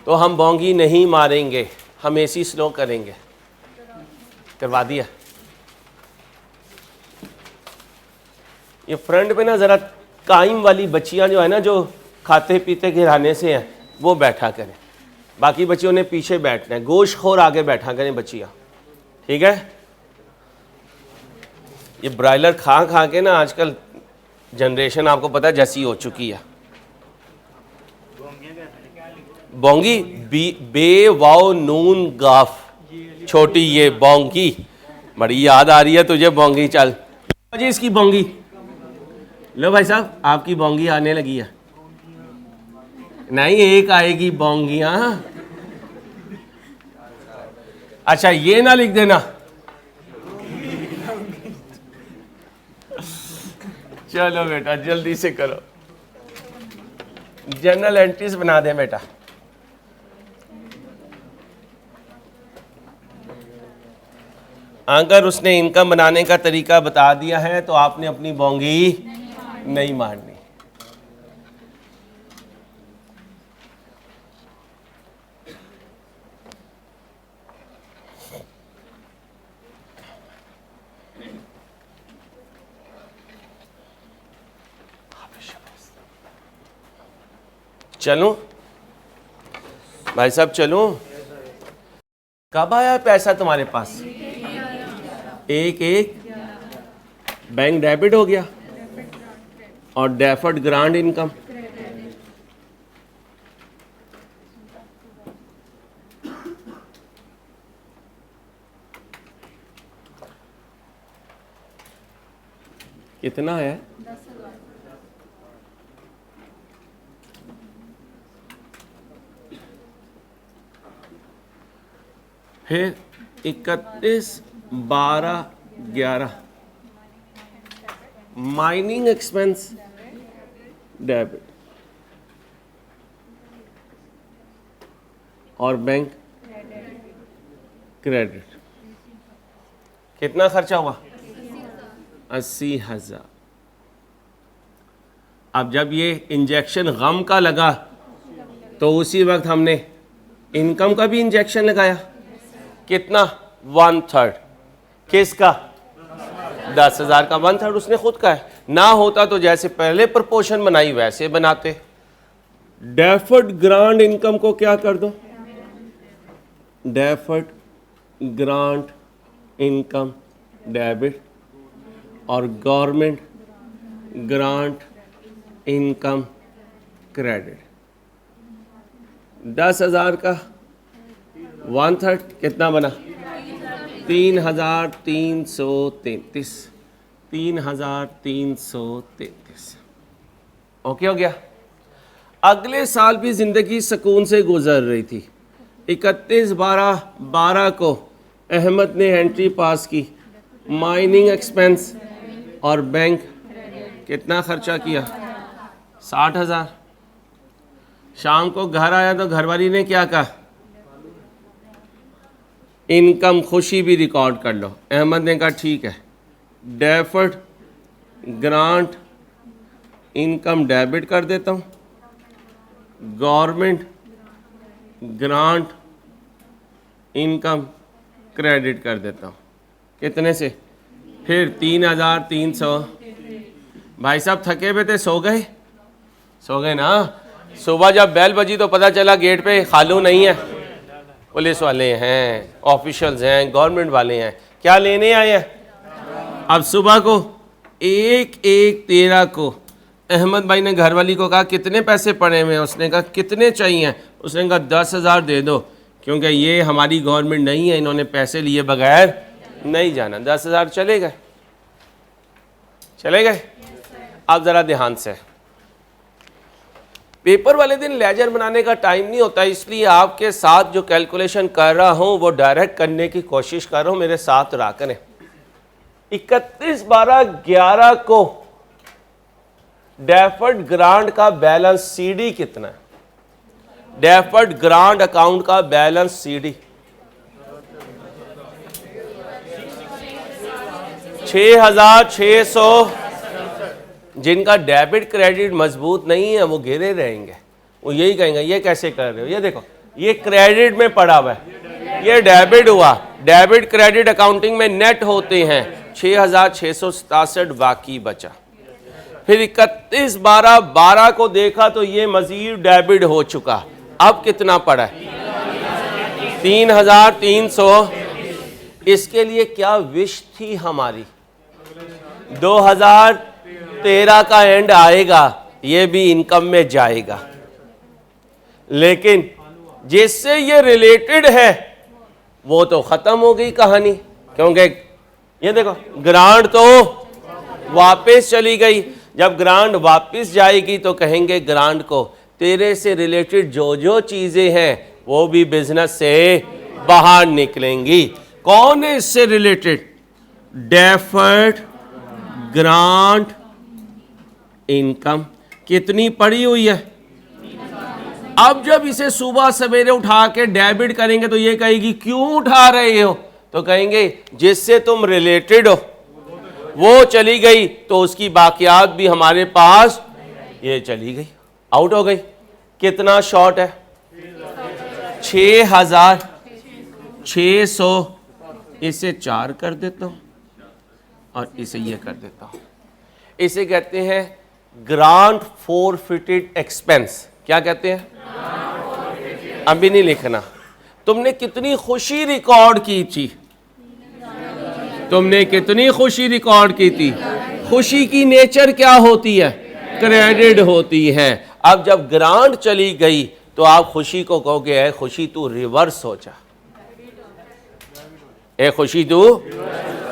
तो हम बोंगी नहीं मारेंगे, हम एसी स्लो करेंगे। करवा दिया। ये फ्रंट पे ना जरा कायम वाली बच्चियां जो है ना, जो खाते पीते के घराने से हैं, वो बैठा करें। बाकी बच्चियों ने पीछे बैठना है, गोश्तखोर आगे बैठा करें बच्चियां, ठीक है। ये ब्रायलर खा खा के ना आजकल जनरेशन आपको पता है जैसी हो चुकी है। बोंगी बे वाओ नून गाफ, छोटी ये बोंगी, बड़ी याद आ रही है तुझे बोंगी। चल जी इसकी बोंगी लो भाई साहब, आपकी बोंगी आने लगी है। नहीं, एक आएगी बोंगी। हाँ अच्छा, ये ना लिख देना। चलो बेटा जल्दी से करो, जर्नल एंट्रीज बना दे बेटा। अगर उसने इनकम बनाने का तरीका बता दिया है तो आपने अपनी बोंगी नहीं मारनी। चलूं भाई साहब, चलूं? कब आया पैसा तुम्हारे पास? 1-1 बैंक डेबिट हो गया और डेफर्ड ग्रांट इनकम। कितना है? 10,000। फिर 31, 12, 11 माइनिंग एक्सपेंस डेबिट और बैंक क्रेडिट। कितना खर्चा हुआ? 80,000। अब जब ये इंजेक्शन गम का लगा तो उसी वक्त हमने इनकम का भी इंजेक्शन लगाया। कितना? 1/3। किसका? 10,000 का 1/3 उसने खुद का है। ना होता तो जैसे पहले प्रपोर्शन बनाई वैसे बनाते। डेफर्ड ग्रांट इनकम को क्या कर दो? डेफर्ड ग्रांट इनकम डेबिट और गवर्नमेंट ग्रांट इनकम क्रेडिट। 10,000 का 1/3 कितना बना? 3,333। 3,333। ओके हो गया। अगले साल भी जिंदगी सुकून से गुजर रही थी। 31/12 को अहमद ने एंट्री पास की। माइनिंग एक्सपेंस और बैंक कितना खर्चा किया? 60,000। शाम को घर आया तो घरवाली ने क्या कहा? इनकम खुशी भी रिकॉर्ड कर लो। अहमद ने कहा ठीक है, डेफर्ड ग्रांट इनकम डेबिट कर देता हूँ, गवर्नमेंट ग्रांट इनकम क्रेडिट कर देता हूँ। कितने से? फिर 3,300। भाई साहब थके हुए थे, सो गए? सो गए ना। सुबह जब बेल बजी तो पता चला गेट पे खालू नहीं है। पुलिस वाले हैं, ऑफिशियल्स हैं, गवर्नमेंट वाले हैं, क्या लेने आए हैं? अब सुबह को 1/13 को अहमद भाई ने घरवाली को कहा कितने पैसे पड़े हुए हैं? उसने कहा कितने चाहिए? उसने कहा 10,000 दे दो, क्योंकि ये हमारी गवर्नमेंट नहीं है, इन्होंने पैसे लिए बगैर नहीं जाना। 10,000 चले गए। चले गए। अब ज़रा ध्यान से, पेपर वाले दिन लेजर बनाने का टाइम नहीं होता, इसलिए आपके साथ जो कैलकुलेशन कर रहा हूं वो डायरेक्ट करने की कोशिश कर रहा हूं, मेरे साथ रहा करें। 31/12/11 को डेफर्ड ग्रांट का बैलेंस सीडी कितना है? डेफर्ड ग्रांट अकाउंट का बैलेंस सीडी 6,600। जिनका डेबिट क्रेडिट मजबूत नहीं है वो गिरे रहेंगे, वो यही कहेंगे ये कैसे कर रहे हो? ये देखो, ये क्रेडिट में पड़ा हुआ है, ये डेबिट हुआ। डेबिट क्रेडिट अकाउंटिंग में नेट होते हैं। 6,667 बाकी बचा। फिर 31/12/12 को देखा तो ये मजीद डेबिट हो चुका। अब कितना पड़ा है? 3,300। इसके लिए क्या विश थी हमारी? 2013 का एंड आएगा, ये भी इनकम में जाएगा, लेकिन जिससे ये रिलेटेड है वो तो खत्म हो गई कहानी, क्योंकि ये देखो ग्रांट तो वापस चली गई। जब ग्रांट वापस जाएगी तो कहेंगे ग्रांट को तेरे से रिलेटेड जो जो चीजें हैं वो भी बिजनेस से बाहर निकलेंगी। कौन है इससे रिलेटेड? डेफर्ड ग्रांट इनकम कितनी पड़ी हुई है? अब जब इसे सुबह सवेरे उठा के डेबिट करेंगे तो ये कहेगी क्यों उठा रहे हो? तो कहेंगे जिससे तुम रिलेटेड हो वो चली गई, तो उसकी बाकियात भी हमारे पास ये चली गई, आउट हो गई। कितना शॉर्ट है? 6,600। इसे 4 कर देता हूं और इसे ये कर देता हूं। इसे कहते हैं ग्रांट फॉरफिटेड एक्सपेंस। क्या कहते हैं? अभी नहीं लिखना। तुमने कितनी खुशी रिकॉर्ड की थी? तुमने कितनी खुशी रिकॉर्ड की थी? खुशी की नेचर क्या होती है? क्रेडिट होती है। अब जब ग्रांट चली गई तो आप खुशी को कहोगे है खुशी तू रिवर्स हो जा, ए खुशी तू,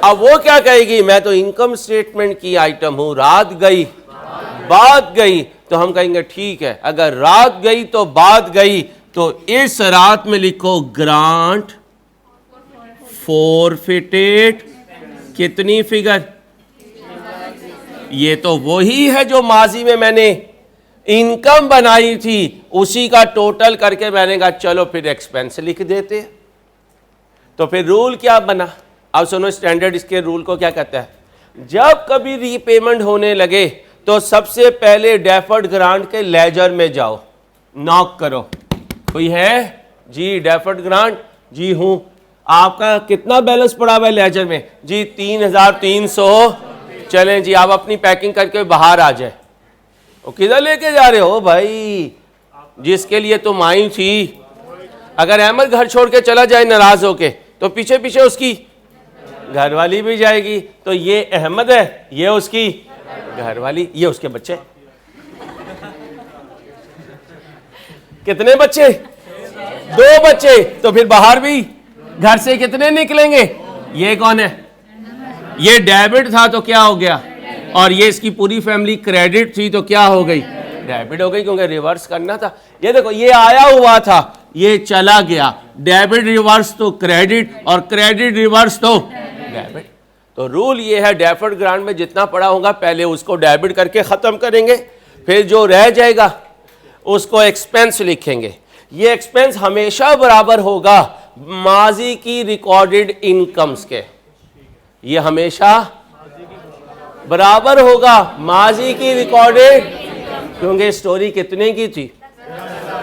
अब वो क्या कहेगी, मैं तो इनकम स्टेटमेंट की आइटम हूं, रात गई बात गई, तो हम कहेंगे ठीक है, अगर रात गई तो बात गई, तो इस रात में लिखो ग्रांट फॉरफिटेड, कितनी फिगर, ये तो वही है जो माजी में मैंने इनकम बनाई थी, उसी का टोटल करके मैंने कहा चलो फिर एक्सपेंस लिख देते। तो फिर रूल क्या बना, अब सुनो स्टैंडर्ड इसके रूल को क्या कहता है, जब कभी रीपेमेंट होने लगे तो सबसे पहले डेफर्ड ग्रांट के लेजर में जाओ, नॉक करो, कोई है जी डेफर्ड ग्रांट, जी हूं, आपका कितना बैलेंस पड़ा हुआ है लेजर में, जी 3300, चलें जी आप अपनी पैकिंग करके बाहर आ जाए। वो किधर लेके जा रहे हो भाई, जिसके लिए तुम आई थी, अगर अहमद घर छोड़ के चला जाए नाराज होके, तो पीछे पीछे उसकी घरवाली भी जाएगी, तो ये अहमद है, ये उसकी घरवाली, ये उसके बच्चे, कितने बच्चे, 2 बच्चे, तो फिर बाहर भी घर से कितने निकलेंगे, ये कौन है, ये डेबिट था तो क्या हो गया, और ये इसकी पूरी फैमिली क्रेडिट थी तो क्या हो गई, डेबिट हो गई, क्योंकि रिवर्स करना था। ये देखो ये आया हुआ था, ये चला गया, डेबिट रिवर्स तो क्रेडिट, और क्रेडिट रिवर्स तो डेबिट। तो रूल ये है, डेफर्ड ग्रांट में जितना पड़ा होगा पहले उसको डेबिट करके खत्म करेंगे, फिर जो रह जाएगा उसको एक्सपेंस लिखेंगे। ये एक्सपेंस हमेशा बराबर होगा माजी की रिकॉर्डेड इनकम्स के, ये हमेशा बराबर होगा माजी की रिकॉर्डेड, क्योंकि स्टोरी कितने की थी,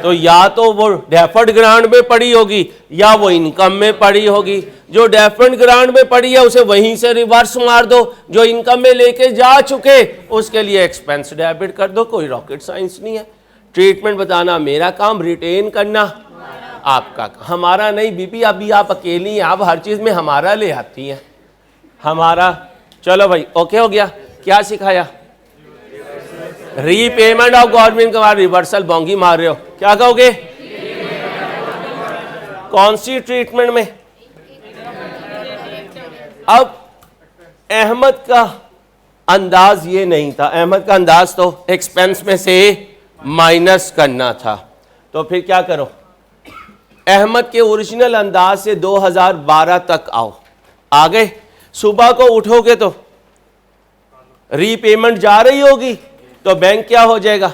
तो या तो वो डेफर्ड ग्रांट में पड़ी होगी या वो इनकम में पड़ी होगी। जो डेफर्ड ग्रांट में पड़ी है उसे वहीं से रिवर्स मार दो, जो इनकम में लेके जा चुके उसके लिए एक्सपेंस डेबिट कर दो, कोई रॉकेट साइंस नहीं है। ट्रीटमेंट बताना मेरा काम, रिटेन करना आपका, हमारा नहीं बीबी, अभी आप अकेली हैं, आप हर चीज में हमारा ले आती हैं, हमारा। चलो भाई ओके हो गया, क्या सिखाया, रीपेमेंट ऑफ गवर्नमेंट के बाद रिवर्सल बोंगी मार रहे हो, क्या कहोगे, कौन सी ट्रीटमेंट में। अब अहमद का अंदाज ये नहीं था, अहमद का अंदाज तो एक्सपेंस में से माइनस करना था, तो फिर क्या करो, अहमद के ओरिजिनल अंदाज से 2012 तक आओ, आ गए, सुबह को उठोगे तो रीपेमेंट जा रही होगी, तो बैंक क्या हो जाएगा,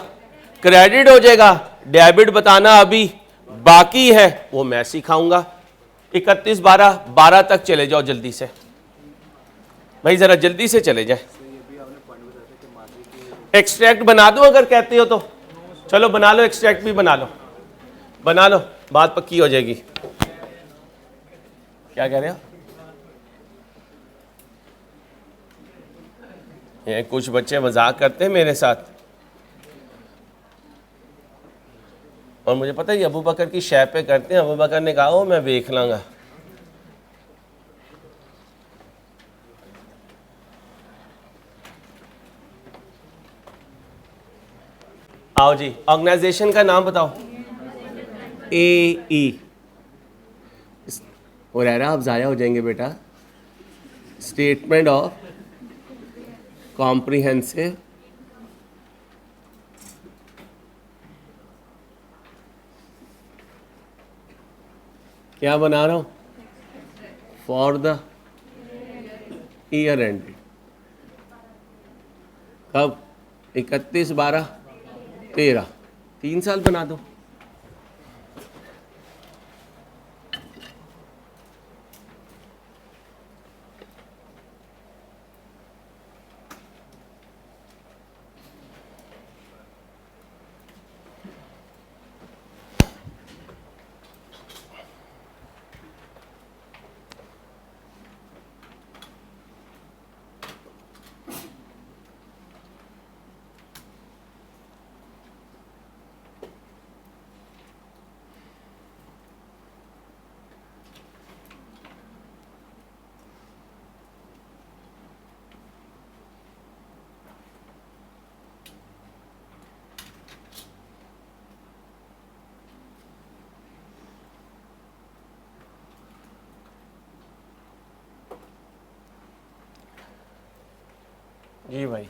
क्रेडिट हो जाएगा, डेबिट बताना अभी बाकी है, वो मैं सिखाऊंगा। 31/12 तक चले जाओ जल्दी से भाई, जरा जल्दी से चले जाए। एक्सट्रैक्ट बना दो अगर कहते हो तो, चलो बना लो, एक्सट्रैक्ट भी बना लो, बना लो, बात पक्की हो जाएगी। क्या कह रहे हो, ये कुछ बच्चे मजाक करते हैं मेरे साथ, और मुझे पता है अबू बकर की शय पे करते हैं। अबू बकर ने कहा ओ मैं देख लांगा, आओ जी, ऑर्गेनाइजेशन का नाम बताओ, AE, और आप ज़ाया हो जाएंगे बेटा, स्टेटमेंट ऑफ कॉम्प्रिहेंसिव क्या बना रहा हूं, फॉर द ईयर एंड, कब, 31/12/13, 3 साल बना दो। जी भाई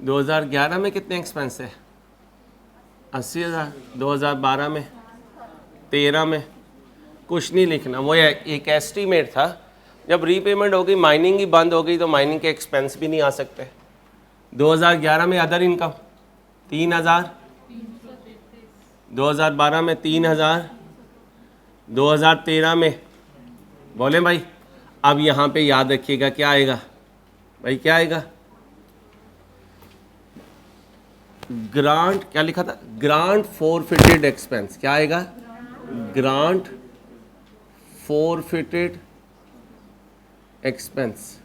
2011 में कितने एक्सपेंस है? 80,000। 2012 में, 13 में कुछ नहीं लिखना, वो एक एस्टीमेट था। जब रीपेमेंट हो गई, माइनिंग ही बंद हो गई, तो माइनिंग के एक्सपेंस भी नहीं आ सकते। 2011 में अदर इनकम 3,000, 2012 में 3,000, 2013 में, बोले भाई। अब यहाँ पे याद रखिएगा क्या आएगा भाई, क्या आएगा? ग्रांट, क्या लिखा था? Grant forfeited expense. क्या आएगा? Grant forfeited expense.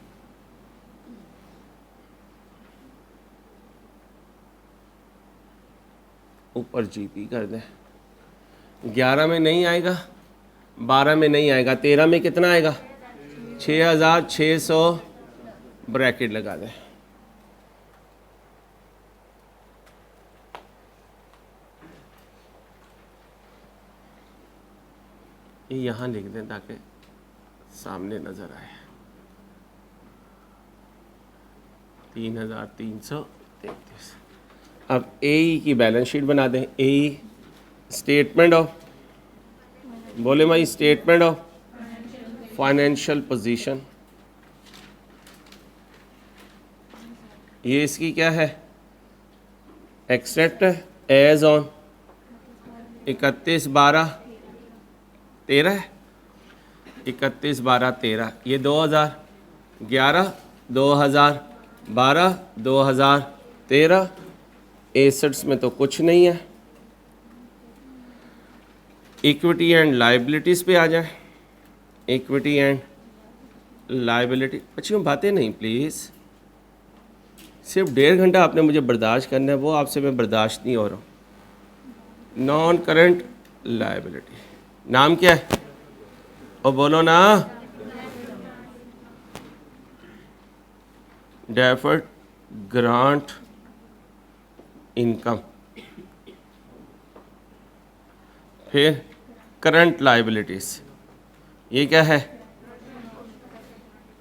ऊपर जीपी कर दें। 11 में नहीं आएगा, 12 में नहीं आएगा, 13 में कितना आएगा? 6,600 ब्रैकेट लगा दें। ये यहाँ लिख दें ताकि सामने नजर आए। 3,333। अब ए की बैलेंस शीट बना दें। ए स्टेटमेंट ऑफ, बोले भाई, स्टेटमेंट ऑफ फाइनेंशियल पोजीशन। ये इसकी क्या है? एक्सट्रैक्ट एज ऑन 31/12/13 है। 31/12/13। ये 2011, 2012, 2013। एसेट्स में तो कुछ नहीं है। इक्विटी एंड लाइबिलिटीज़ पे आ जाए। Equity and liability. अच्छी बातें नहीं प्लीज़, सिर्फ 1.5 घंटा आपने मुझे बर्दाश्त करना है, वो आपसे मैं बर्दाश्त नहीं हो रहा हूँ। नॉन करंट लाइबिलिटी, नाम क्या है? और बोलो ना। Deferred grant income. फिर करंट लाइबिलिटीज, ये क्या है?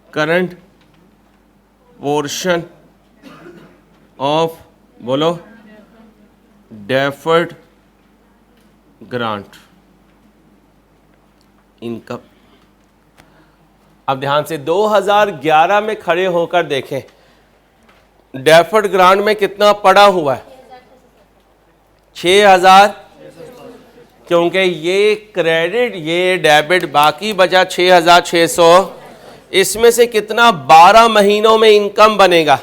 करंट पोर्शन ऑफ, बोलो, डेफर्ड ग्रांट इनकम। अब ध्यान से 2011 में खड़े होकर देखें, डेफर्ड ग्रांट में कितना पड़ा हुआ है? 6,000, क्योंकि ये क्रेडिट, ये डेबिट, बाकी बचा 6,600। इसमें से कितना 12 महीनों में इनकम बनेगा?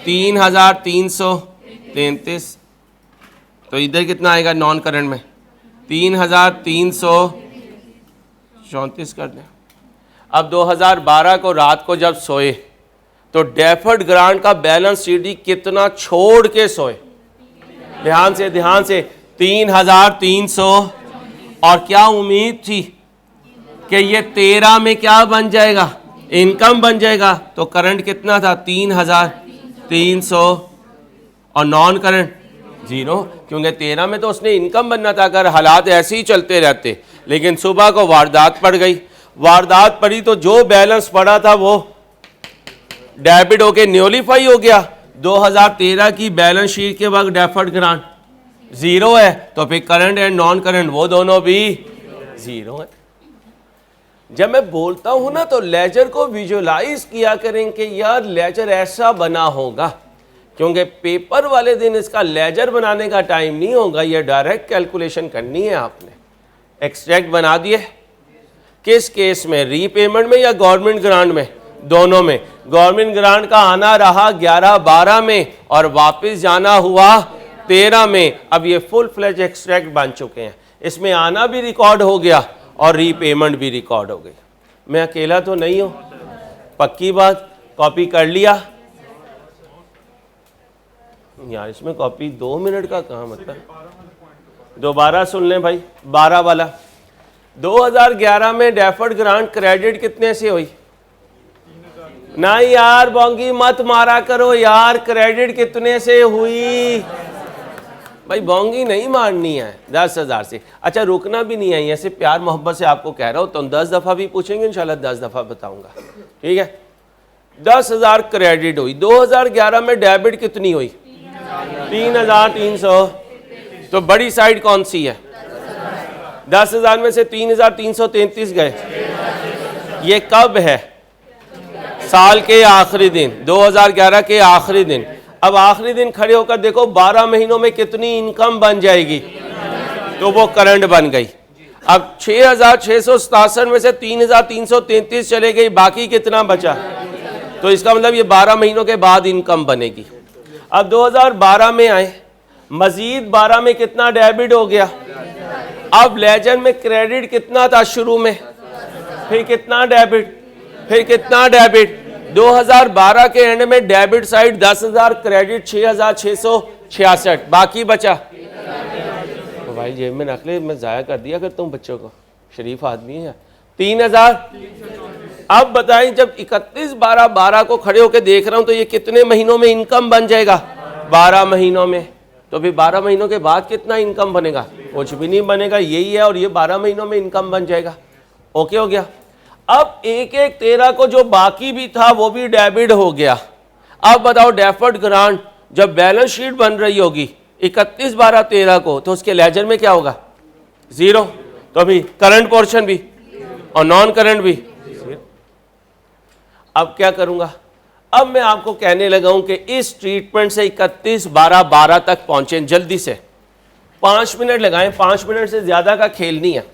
3,333। तो इधर कितना आएगा नॉन करंट में? 3,334 कर दें। अब 2012 को रात को जब सोए तो डेफर्ड ग्रांट का बैलेंस शीट कितना छोड़ के सोए? ध्यान से, ध्यान से। 3,300। और क्या उम्मीद थी कि ये 13 में क्या बन जाएगा? इनकम बन जाएगा। तो करंट कितना था? 3,300। और नॉन करंट 0, क्योंकि 13 में तो उसने इनकम बनना था अगर हालात ऐसे ही चलते रहते। लेकिन सुबह को वारदात पड़ गई। वारदात पड़ी तो जो बैलेंस पड़ा था वो डेबिट होके न्यूलिफाई हो गया। 2013 की बैलेंस शीट के वक्त डेफर्ड ग्रांट 0 है, तो फिर करंट एंड नॉन करंट वो दोनों भी 0 है। जब मैं बोलता हूं ना, तो लेजर को विजुअलाइज किया करें कि यार लेजर ऐसा बना होगा, क्योंकि पेपर वाले दिन इसका लेजर बनाने का टाइम नहीं होगा। ये डायरेक्ट कैलकुलेशन करनी है आपने। एक्सट्रैक्ट बना दिए। किस केस में? रीपेमेंट में या गवर्नमेंट ग्रांट में? दोनों में। गवर्नमेंट ग्रांट का आना रहा 11-12 में और वापस जाना हुआ 13 में। अब ये फुल फ्लेज एक्सट्रैक्ट बन चुके हैं। इसमें आना भी रिकॉर्ड हो गया और रीपेमेंट भी रिकॉर्ड हो गई। मैं अकेला तो नहीं हूं, पक्की बात। कॉपी कर लिया यार, इसमें कॉपी 2 मिनट का कहाँ, मतलब दोबारा सुन लें भाई। 12 वाला 2011 में डेफर्ड ग्रांट क्रेडिट कितने से हुई? नहीं यार, बोंगी मत मारा करो यार। क्रेडिट कितने से हुई भाई? बोंगी नहीं मारनी है। 10,000 से। अच्छा, रुकना भी नहीं है, ऐसे प्यार मोहब्बत से आपको कह रहा हूं। तो 10 दफ़ा भी पूछेंगे इंशाल्लाह, 10 दफ़ा बताऊंगा, ठीक है? 10,000 क्रेडिट हुई। 2011 में डेबिट कितनी हुई? 3,300। तो बड़ी साइड कौन सी है? 10,000 में से 3,333 गए। ये कब है? साल के आखिरी दिन, 2011 के आखिरी दिन। अब आखिरी दिन खड़े होकर देखो 12 महीनों में कितनी इनकम बन जाएगी, तो वो करंट बन गई। अब 6,667 में से 3,333 चले गई, बाकी कितना बचा? तो इसका मतलब ये 12 महीनों के बाद इनकम बनेगी। अब 2012 में आए, मजीद 12 में कितना डेबिट हो गया? अब लेजर में क्रेडिट कितना था शुरू में, फिर कितना डेबिट, फिर कितना डेबिट? 2012 के एंड में डेबिट साइड 10,000, क्रेडिट 6,666, बाकी बचा। तो भाई जेब में रख ले, मैं जाया कर दिया कर तुम बच्चों को, शरीफ आदमी है। 3,000। अब बताएं जब 31/12/12 को खड़े होकर देख रहा हूं तो ये कितने महीनों में इनकम बन जाएगा? 12 महीनों में। तो फिर 12 महीनों के बाद कितना इनकम बनेगा? कुछ भी नहीं बनेगा, यही है। और ये 12 महीनों में इनकम बन जाएगा। ओके हो गया। अब 1/1/13 को जो बाकी भी था वो भी डेबिट हो गया। अब बताओ डेफर्ड ग्रांट जब बैलेंस शीट बन रही होगी 31/12/13 को, तो उसके लेजर में क्या होगा? 0। तो अभी करंट पोर्शन भी और नॉन करंट भी 0। अब क्या करूंगा? अब मैं आपको कहने लगा हूं कि इस ट्रीटमेंट से 31/12/12 तक पहुंचे जल्दी से। 5 मिनट लगाएं, 5 मिनट से ज्यादा का खेल नहीं है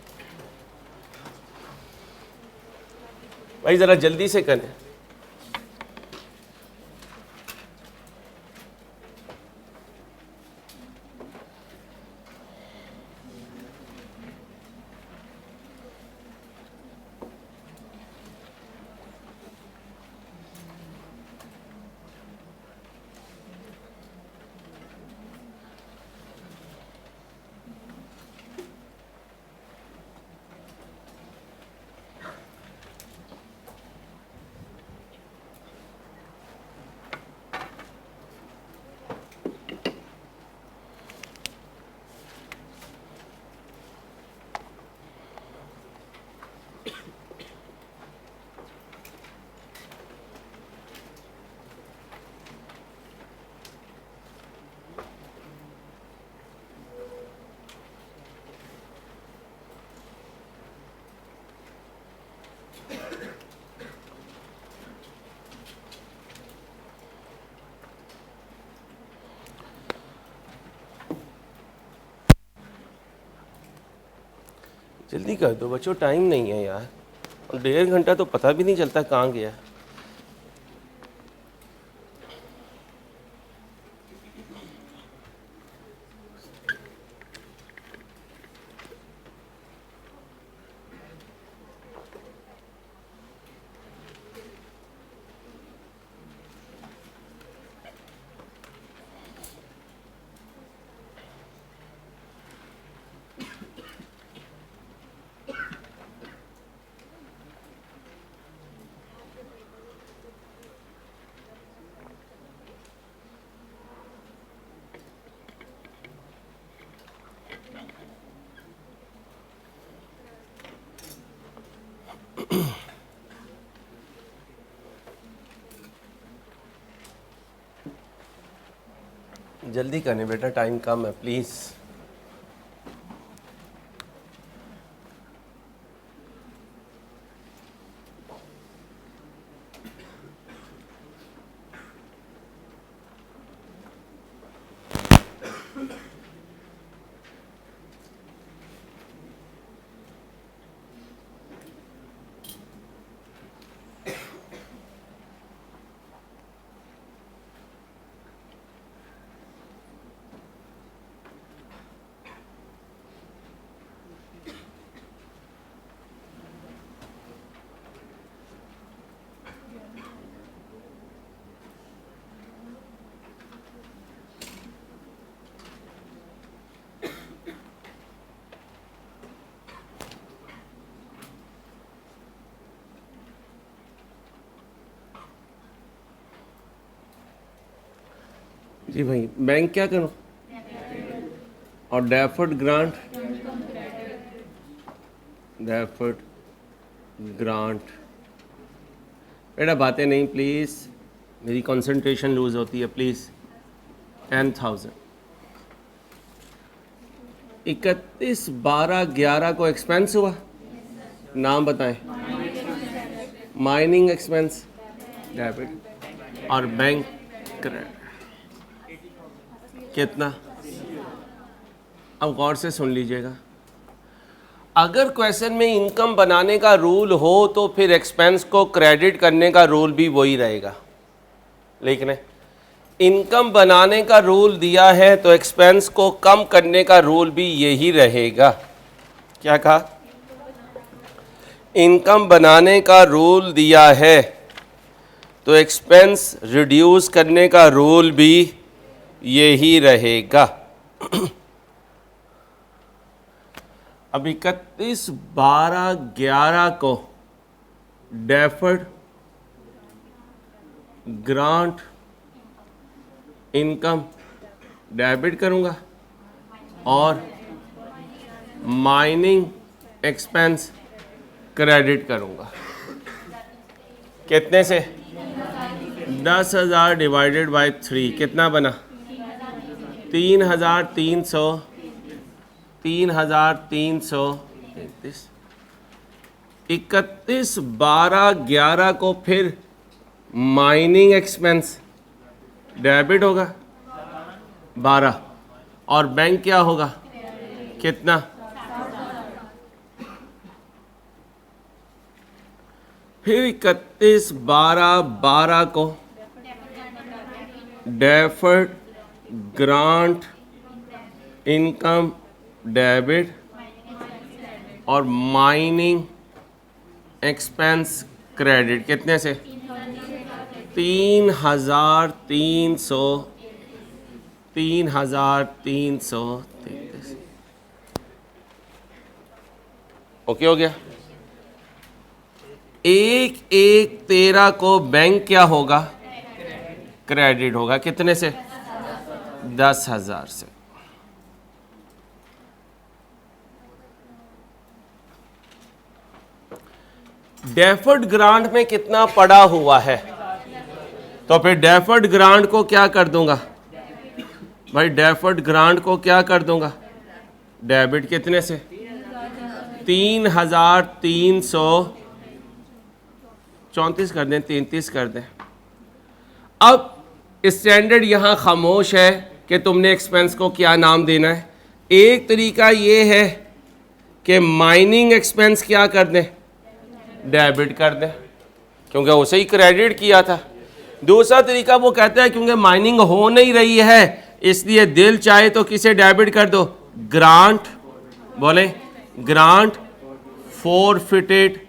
भाई, जरा जल्दी से करें। जल्दी कर दो बच्चों, टाइम नहीं है यार। और 1.5 घंटा तो पता भी नहीं चलता कहाँ गया। जल्दी करें बेटा, टाइम कम है प्लीज़। जी भाई, बैंक क्या करूं? और डेफर्ड ग्रांट, डेफर्ड ग्रांट बेटा बातें नहीं प्लीज़, मेरी कंसंट्रेशन लूज होती है प्लीज़। 10,000 31/12/11 को एक्सपेंस हुआ, नाम बताएं। माइनिंग एक्सपेंस डेबिट और बैंक क्रेडिट कितना। अब गौर से सुन लीजिएगा, अगर क्वेश्चन में इनकम बनाने का रूल हो तो फिर एक्सपेंस को क्रेडिट करने का रूल भी वही रहेगा, लेकिन इनकम बनाने का रूल दिया है तो एक्सपेंस को कम करने का रूल भी यही रहेगा। क्या कहा? इनकम बनाने का रूल दिया है तो एक्सपेंस रिड्यूस करने का रूल भी यही रहेगा। अब 31/12/11 को डेफर्ड ग्रांट इनकम डेबिट करूंगा और माइनिंग एक्सपेंस क्रेडिट करूंगा। कितने से? 10,000 डिवाइडेड बाय 3 कितना बना? 3,300। 3,333। 31/12/11 को फिर माइनिंग एक्सपेंस डेबिट होगा 12 और बैंक क्या होगा? कितना? फिर 31/12/12 को डेफर्ड ग्रांट इनकम डेबिट और माइनिंग एक्सपेंस क्रेडिट कितने से? 3,333। ओके हो गया। 1/1/13 को बैंक क्या होगा? क्रेडिट होगा। कितने से? 10,000 से। डेफर्ड ग्रांट में कितना पड़ा हुआ है, तो फिर डेफर्ड ग्रांट को क्या कर दूंगा भाई? डेफर्ड ग्रांट को क्या कर दूंगा? डेबिट। कितने से? 3,334 कर दें, 33 कर दें। अब स्टैंडर्ड यहां खामोश है कि तुमने एक्सपेंस को क्या नाम देना है। एक तरीका ये है कि माइनिंग एक्सपेंस क्या कर दें? डेबिट कर दें, क्योंकि उसे ही क्रेडिट किया था। दूसरा तरीका वो कहता है क्योंकि माइनिंग हो नहीं रही है इसलिए दिल चाहे तो किसे डेबिट कर दो? ग्रांट। बोले ग्रांट फॉरफिटेड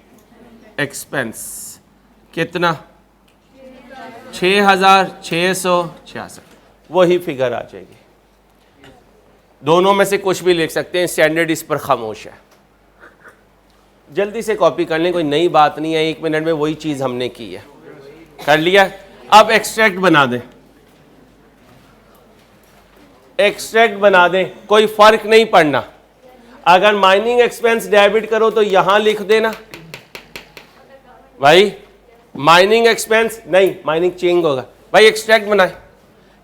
एक्सपेंस। कितना? 6,666। वही फिगर आ जाएगी। दोनों में से कुछ भी लिख सकते हैं, स्टैंडर्ड इस पर खामोश है। जल्दी से कॉपी कर लें, कोई नई बात नहीं है, 1 मिनट में वही चीज़ हमने की है। कर लिया। अब एक्सट्रैक्ट बना दें। एक्सट्रैक्ट बना दें, कोई फर्क नहीं पड़ना। अगर माइनिंग एक्सपेंस डेबिट करो तो यहां लिख देना भाई माइनिंग एक्सपेंस, नहीं माइनिंग चेंज होगा भाई। एक्सट्रैक्ट बनाए,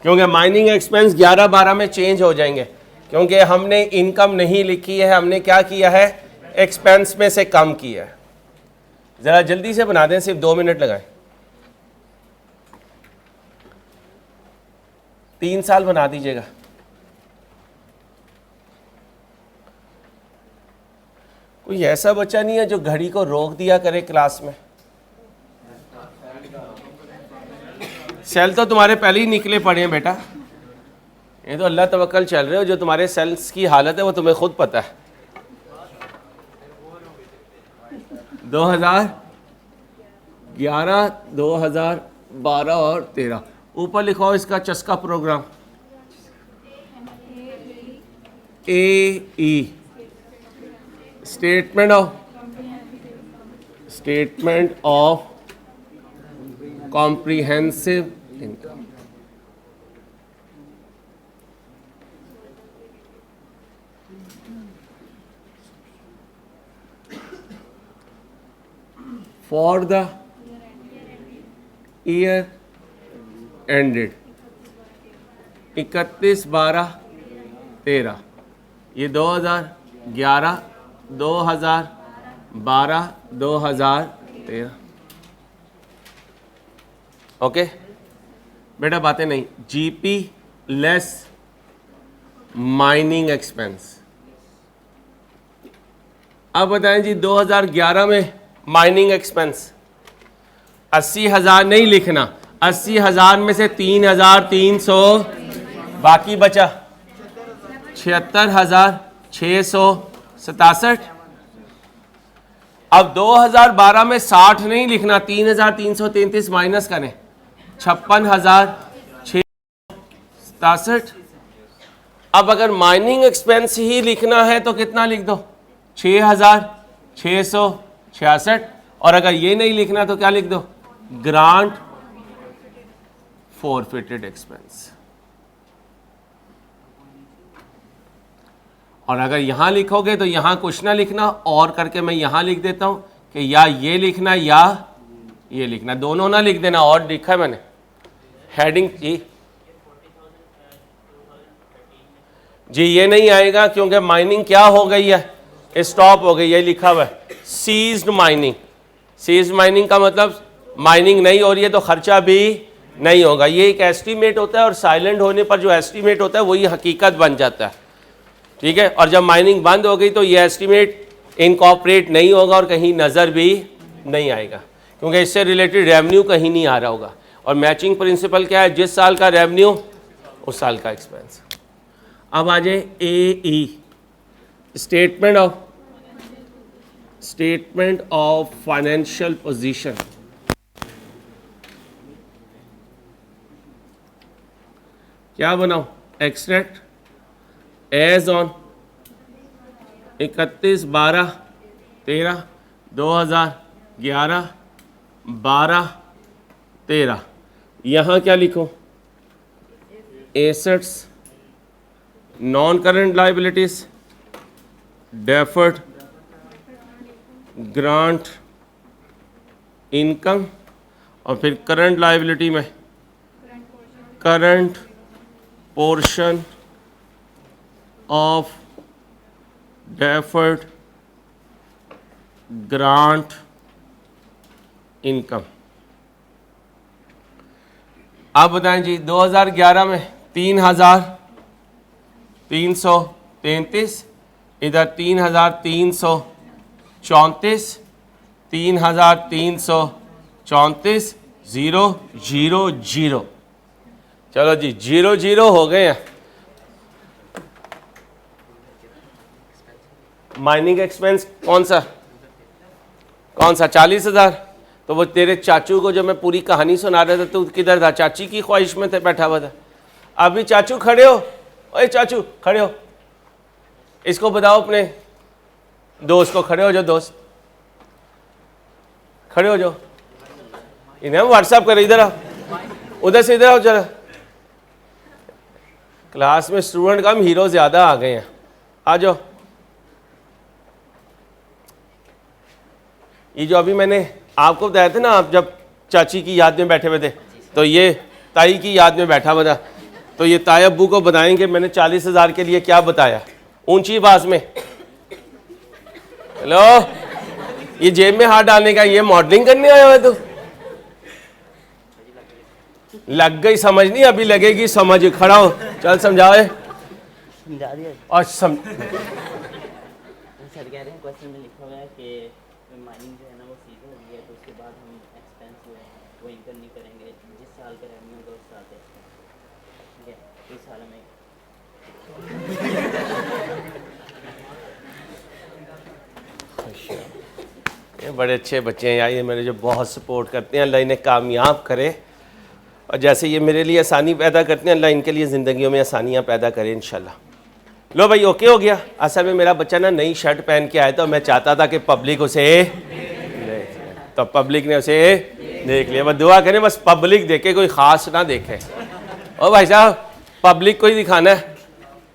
क्योंकि माइनिंग एक्सपेंस 11-12 में चेंज हो जाएंगे, क्योंकि हमने इनकम नहीं लिखी है, हमने क्या किया है? एक्सपेंस में से कम किया है। जरा जल्दी से बना दें, सिर्फ 2 मिनट लगाएं। 3 साल बना दीजिएगा। कोई ऐसा बच्चा नहीं है जो घड़ी को रोक दिया करे क्लास में? सेल तो तुम्हारे पहले ही निकले पड़े हैं बेटा, ये तो अल्लाह तवक्कल चल रहे हो। जो तुम्हारे सेल्स की हालत है वो तुम्हें खुद पता है। 2011, 2012 और 13 ऊपर लिखो इसका चस्का programme. AE statement of comprehensive income. For the year ended 31/12/13, ये 2011, 2012, 2013। ओके बेटा, बातें नहीं। GP less mining expense. अब बताएं जी 2011 में माइनिंग एक्सपेंस 80,000 नहीं लिखना, 80,000 में से 3,300 बाकी बचा 76,667। अब 2012 में 60 नहीं लिखना, 3,333 माइनस करें 56,667। अब अगर माइनिंग एक्सपेंस ही लिखना है तो कितना लिख दो, 6,666। और अगर ये नहीं लिखना तो क्या लिख दो, ग्रांट फॉरफिटेड एक्सपेंस। और अगर यहां लिखोगे तो यहां कुछ ना लिखना, और करके मैं यहां लिख देता हूं कि या ये लिखना या ये लिखना, दोनों ना लिख देना। और लिखा है मैंने हेडिंग जी ये नहीं आएगा क्योंकि माइनिंग क्या हो गई है, स्टॉप हो गई है, लिखा हुआ है सीज्ड माइनिंग। सीज्ड माइनिंग का मतलब माइनिंग नहीं हो रही है तो खर्चा भी नहीं होगा। ये एक एस्टीमेट होता है और साइलेंट होने पर जो एस्टीमेट होता है वही हकीकत बन जाता है, ठीक है। और जब माइनिंग बंद हो गई तो ये एस्टीमेट इनकॉर्पोरेट नहीं होगा और कहीं नज़र भी नहीं आएगा, क्योंकि इससे रिलेटेड रेवेन्यू कहीं नहीं आ रहा होगा। और मैचिंग प्रिंसिपल क्या है, जिस साल का रेवेन्यू उस साल का एक्सपेंस। अब आ जाए AE, statement of financial position. क्या बनाओ, एक्सट्रैक्ट एज ऑन 31/12/13, 2011, 12/13। यहाँ क्या लिखो, assets, non current liabilities, deferred, grant, income, और फिर करंट लाइबिलिटी में current portion of deferred grant income. आप बताएं जी 2011 में 3,333, इधर 3,334, 3,334, 0 0 0। चलो जी 0 0 हो गए हैं। माइनिंग एक्सपेंस कौन सा 40,000। तो वो तेरे चाचू को जब मैं पूरी कहानी सुना रहा था तो किधर था, चाची की ख्वाहिश में थे, बैठा हुआ था। अभी चाचू खड़े हो, ओए चाचू खड़े हो, इसको बताओ अपने दोस्त को, खड़े हो जो दोस्त, खड़े हो जो, इन्हें व्हाट्सएप कर, इधर आओ, उधर से इधर आओ जरा। क्लास में स्टूडेंट कम, हीरो ज्यादा आ गए हैं, आ जाओ। ये जो अभी मैंने आपको बताया था ना, आप जब चाची की याद में बैठे हुए थे, तो ये ताई की याद में बैठा हुआ था, तो ये ताई अब्बू को बताएंगे मैंने 40,000 के लिए क्या बताया, ऊंची आवाज में। हेलो, ये जेब में हाथ डालने का, ये मॉडलिंग करने आया हुआ तू? लग गई समझ, नहीं अभी लगेगी समझ। खड़ा हो, चल समझाओ। समझा दिया और सर, कह रहे हैं क्वेश्चन में लिखा हुआ है कि माइनिंग जो है ना वो सीज हो गई है, तो उसके बाद हम एक्सपेंस जो है वो इनकम नहीं करेंगे, जिस साल का रेवेन्यू होगा उस साल का, ठीक है। इस साल में ये बड़े अच्छे बच्चे हैं यार, ये मेरे जो बहुत सपोर्ट करते हैं, अल्लाह इन्हें कामयाब करे। और जैसे ये मेरे लिए आसानी पैदा करते हैं, अल्लाह इनके लिए ज़िंदगियों में आसानियाँ पैदा करे इंशाल्लाह। लो भाई, ओके हो गया। असल में मेरा बच्चा ना नई शर्ट पहन के आया था, मैं चाहता था कि पब्लिक उसे तो पब्लिक ने उसे देख लिया। बस दुआ करें, बस पब्लिक देखे, कोई ख़ास ना देखे। ओ भाई साहब, पब्लिक को ही दिखाना है।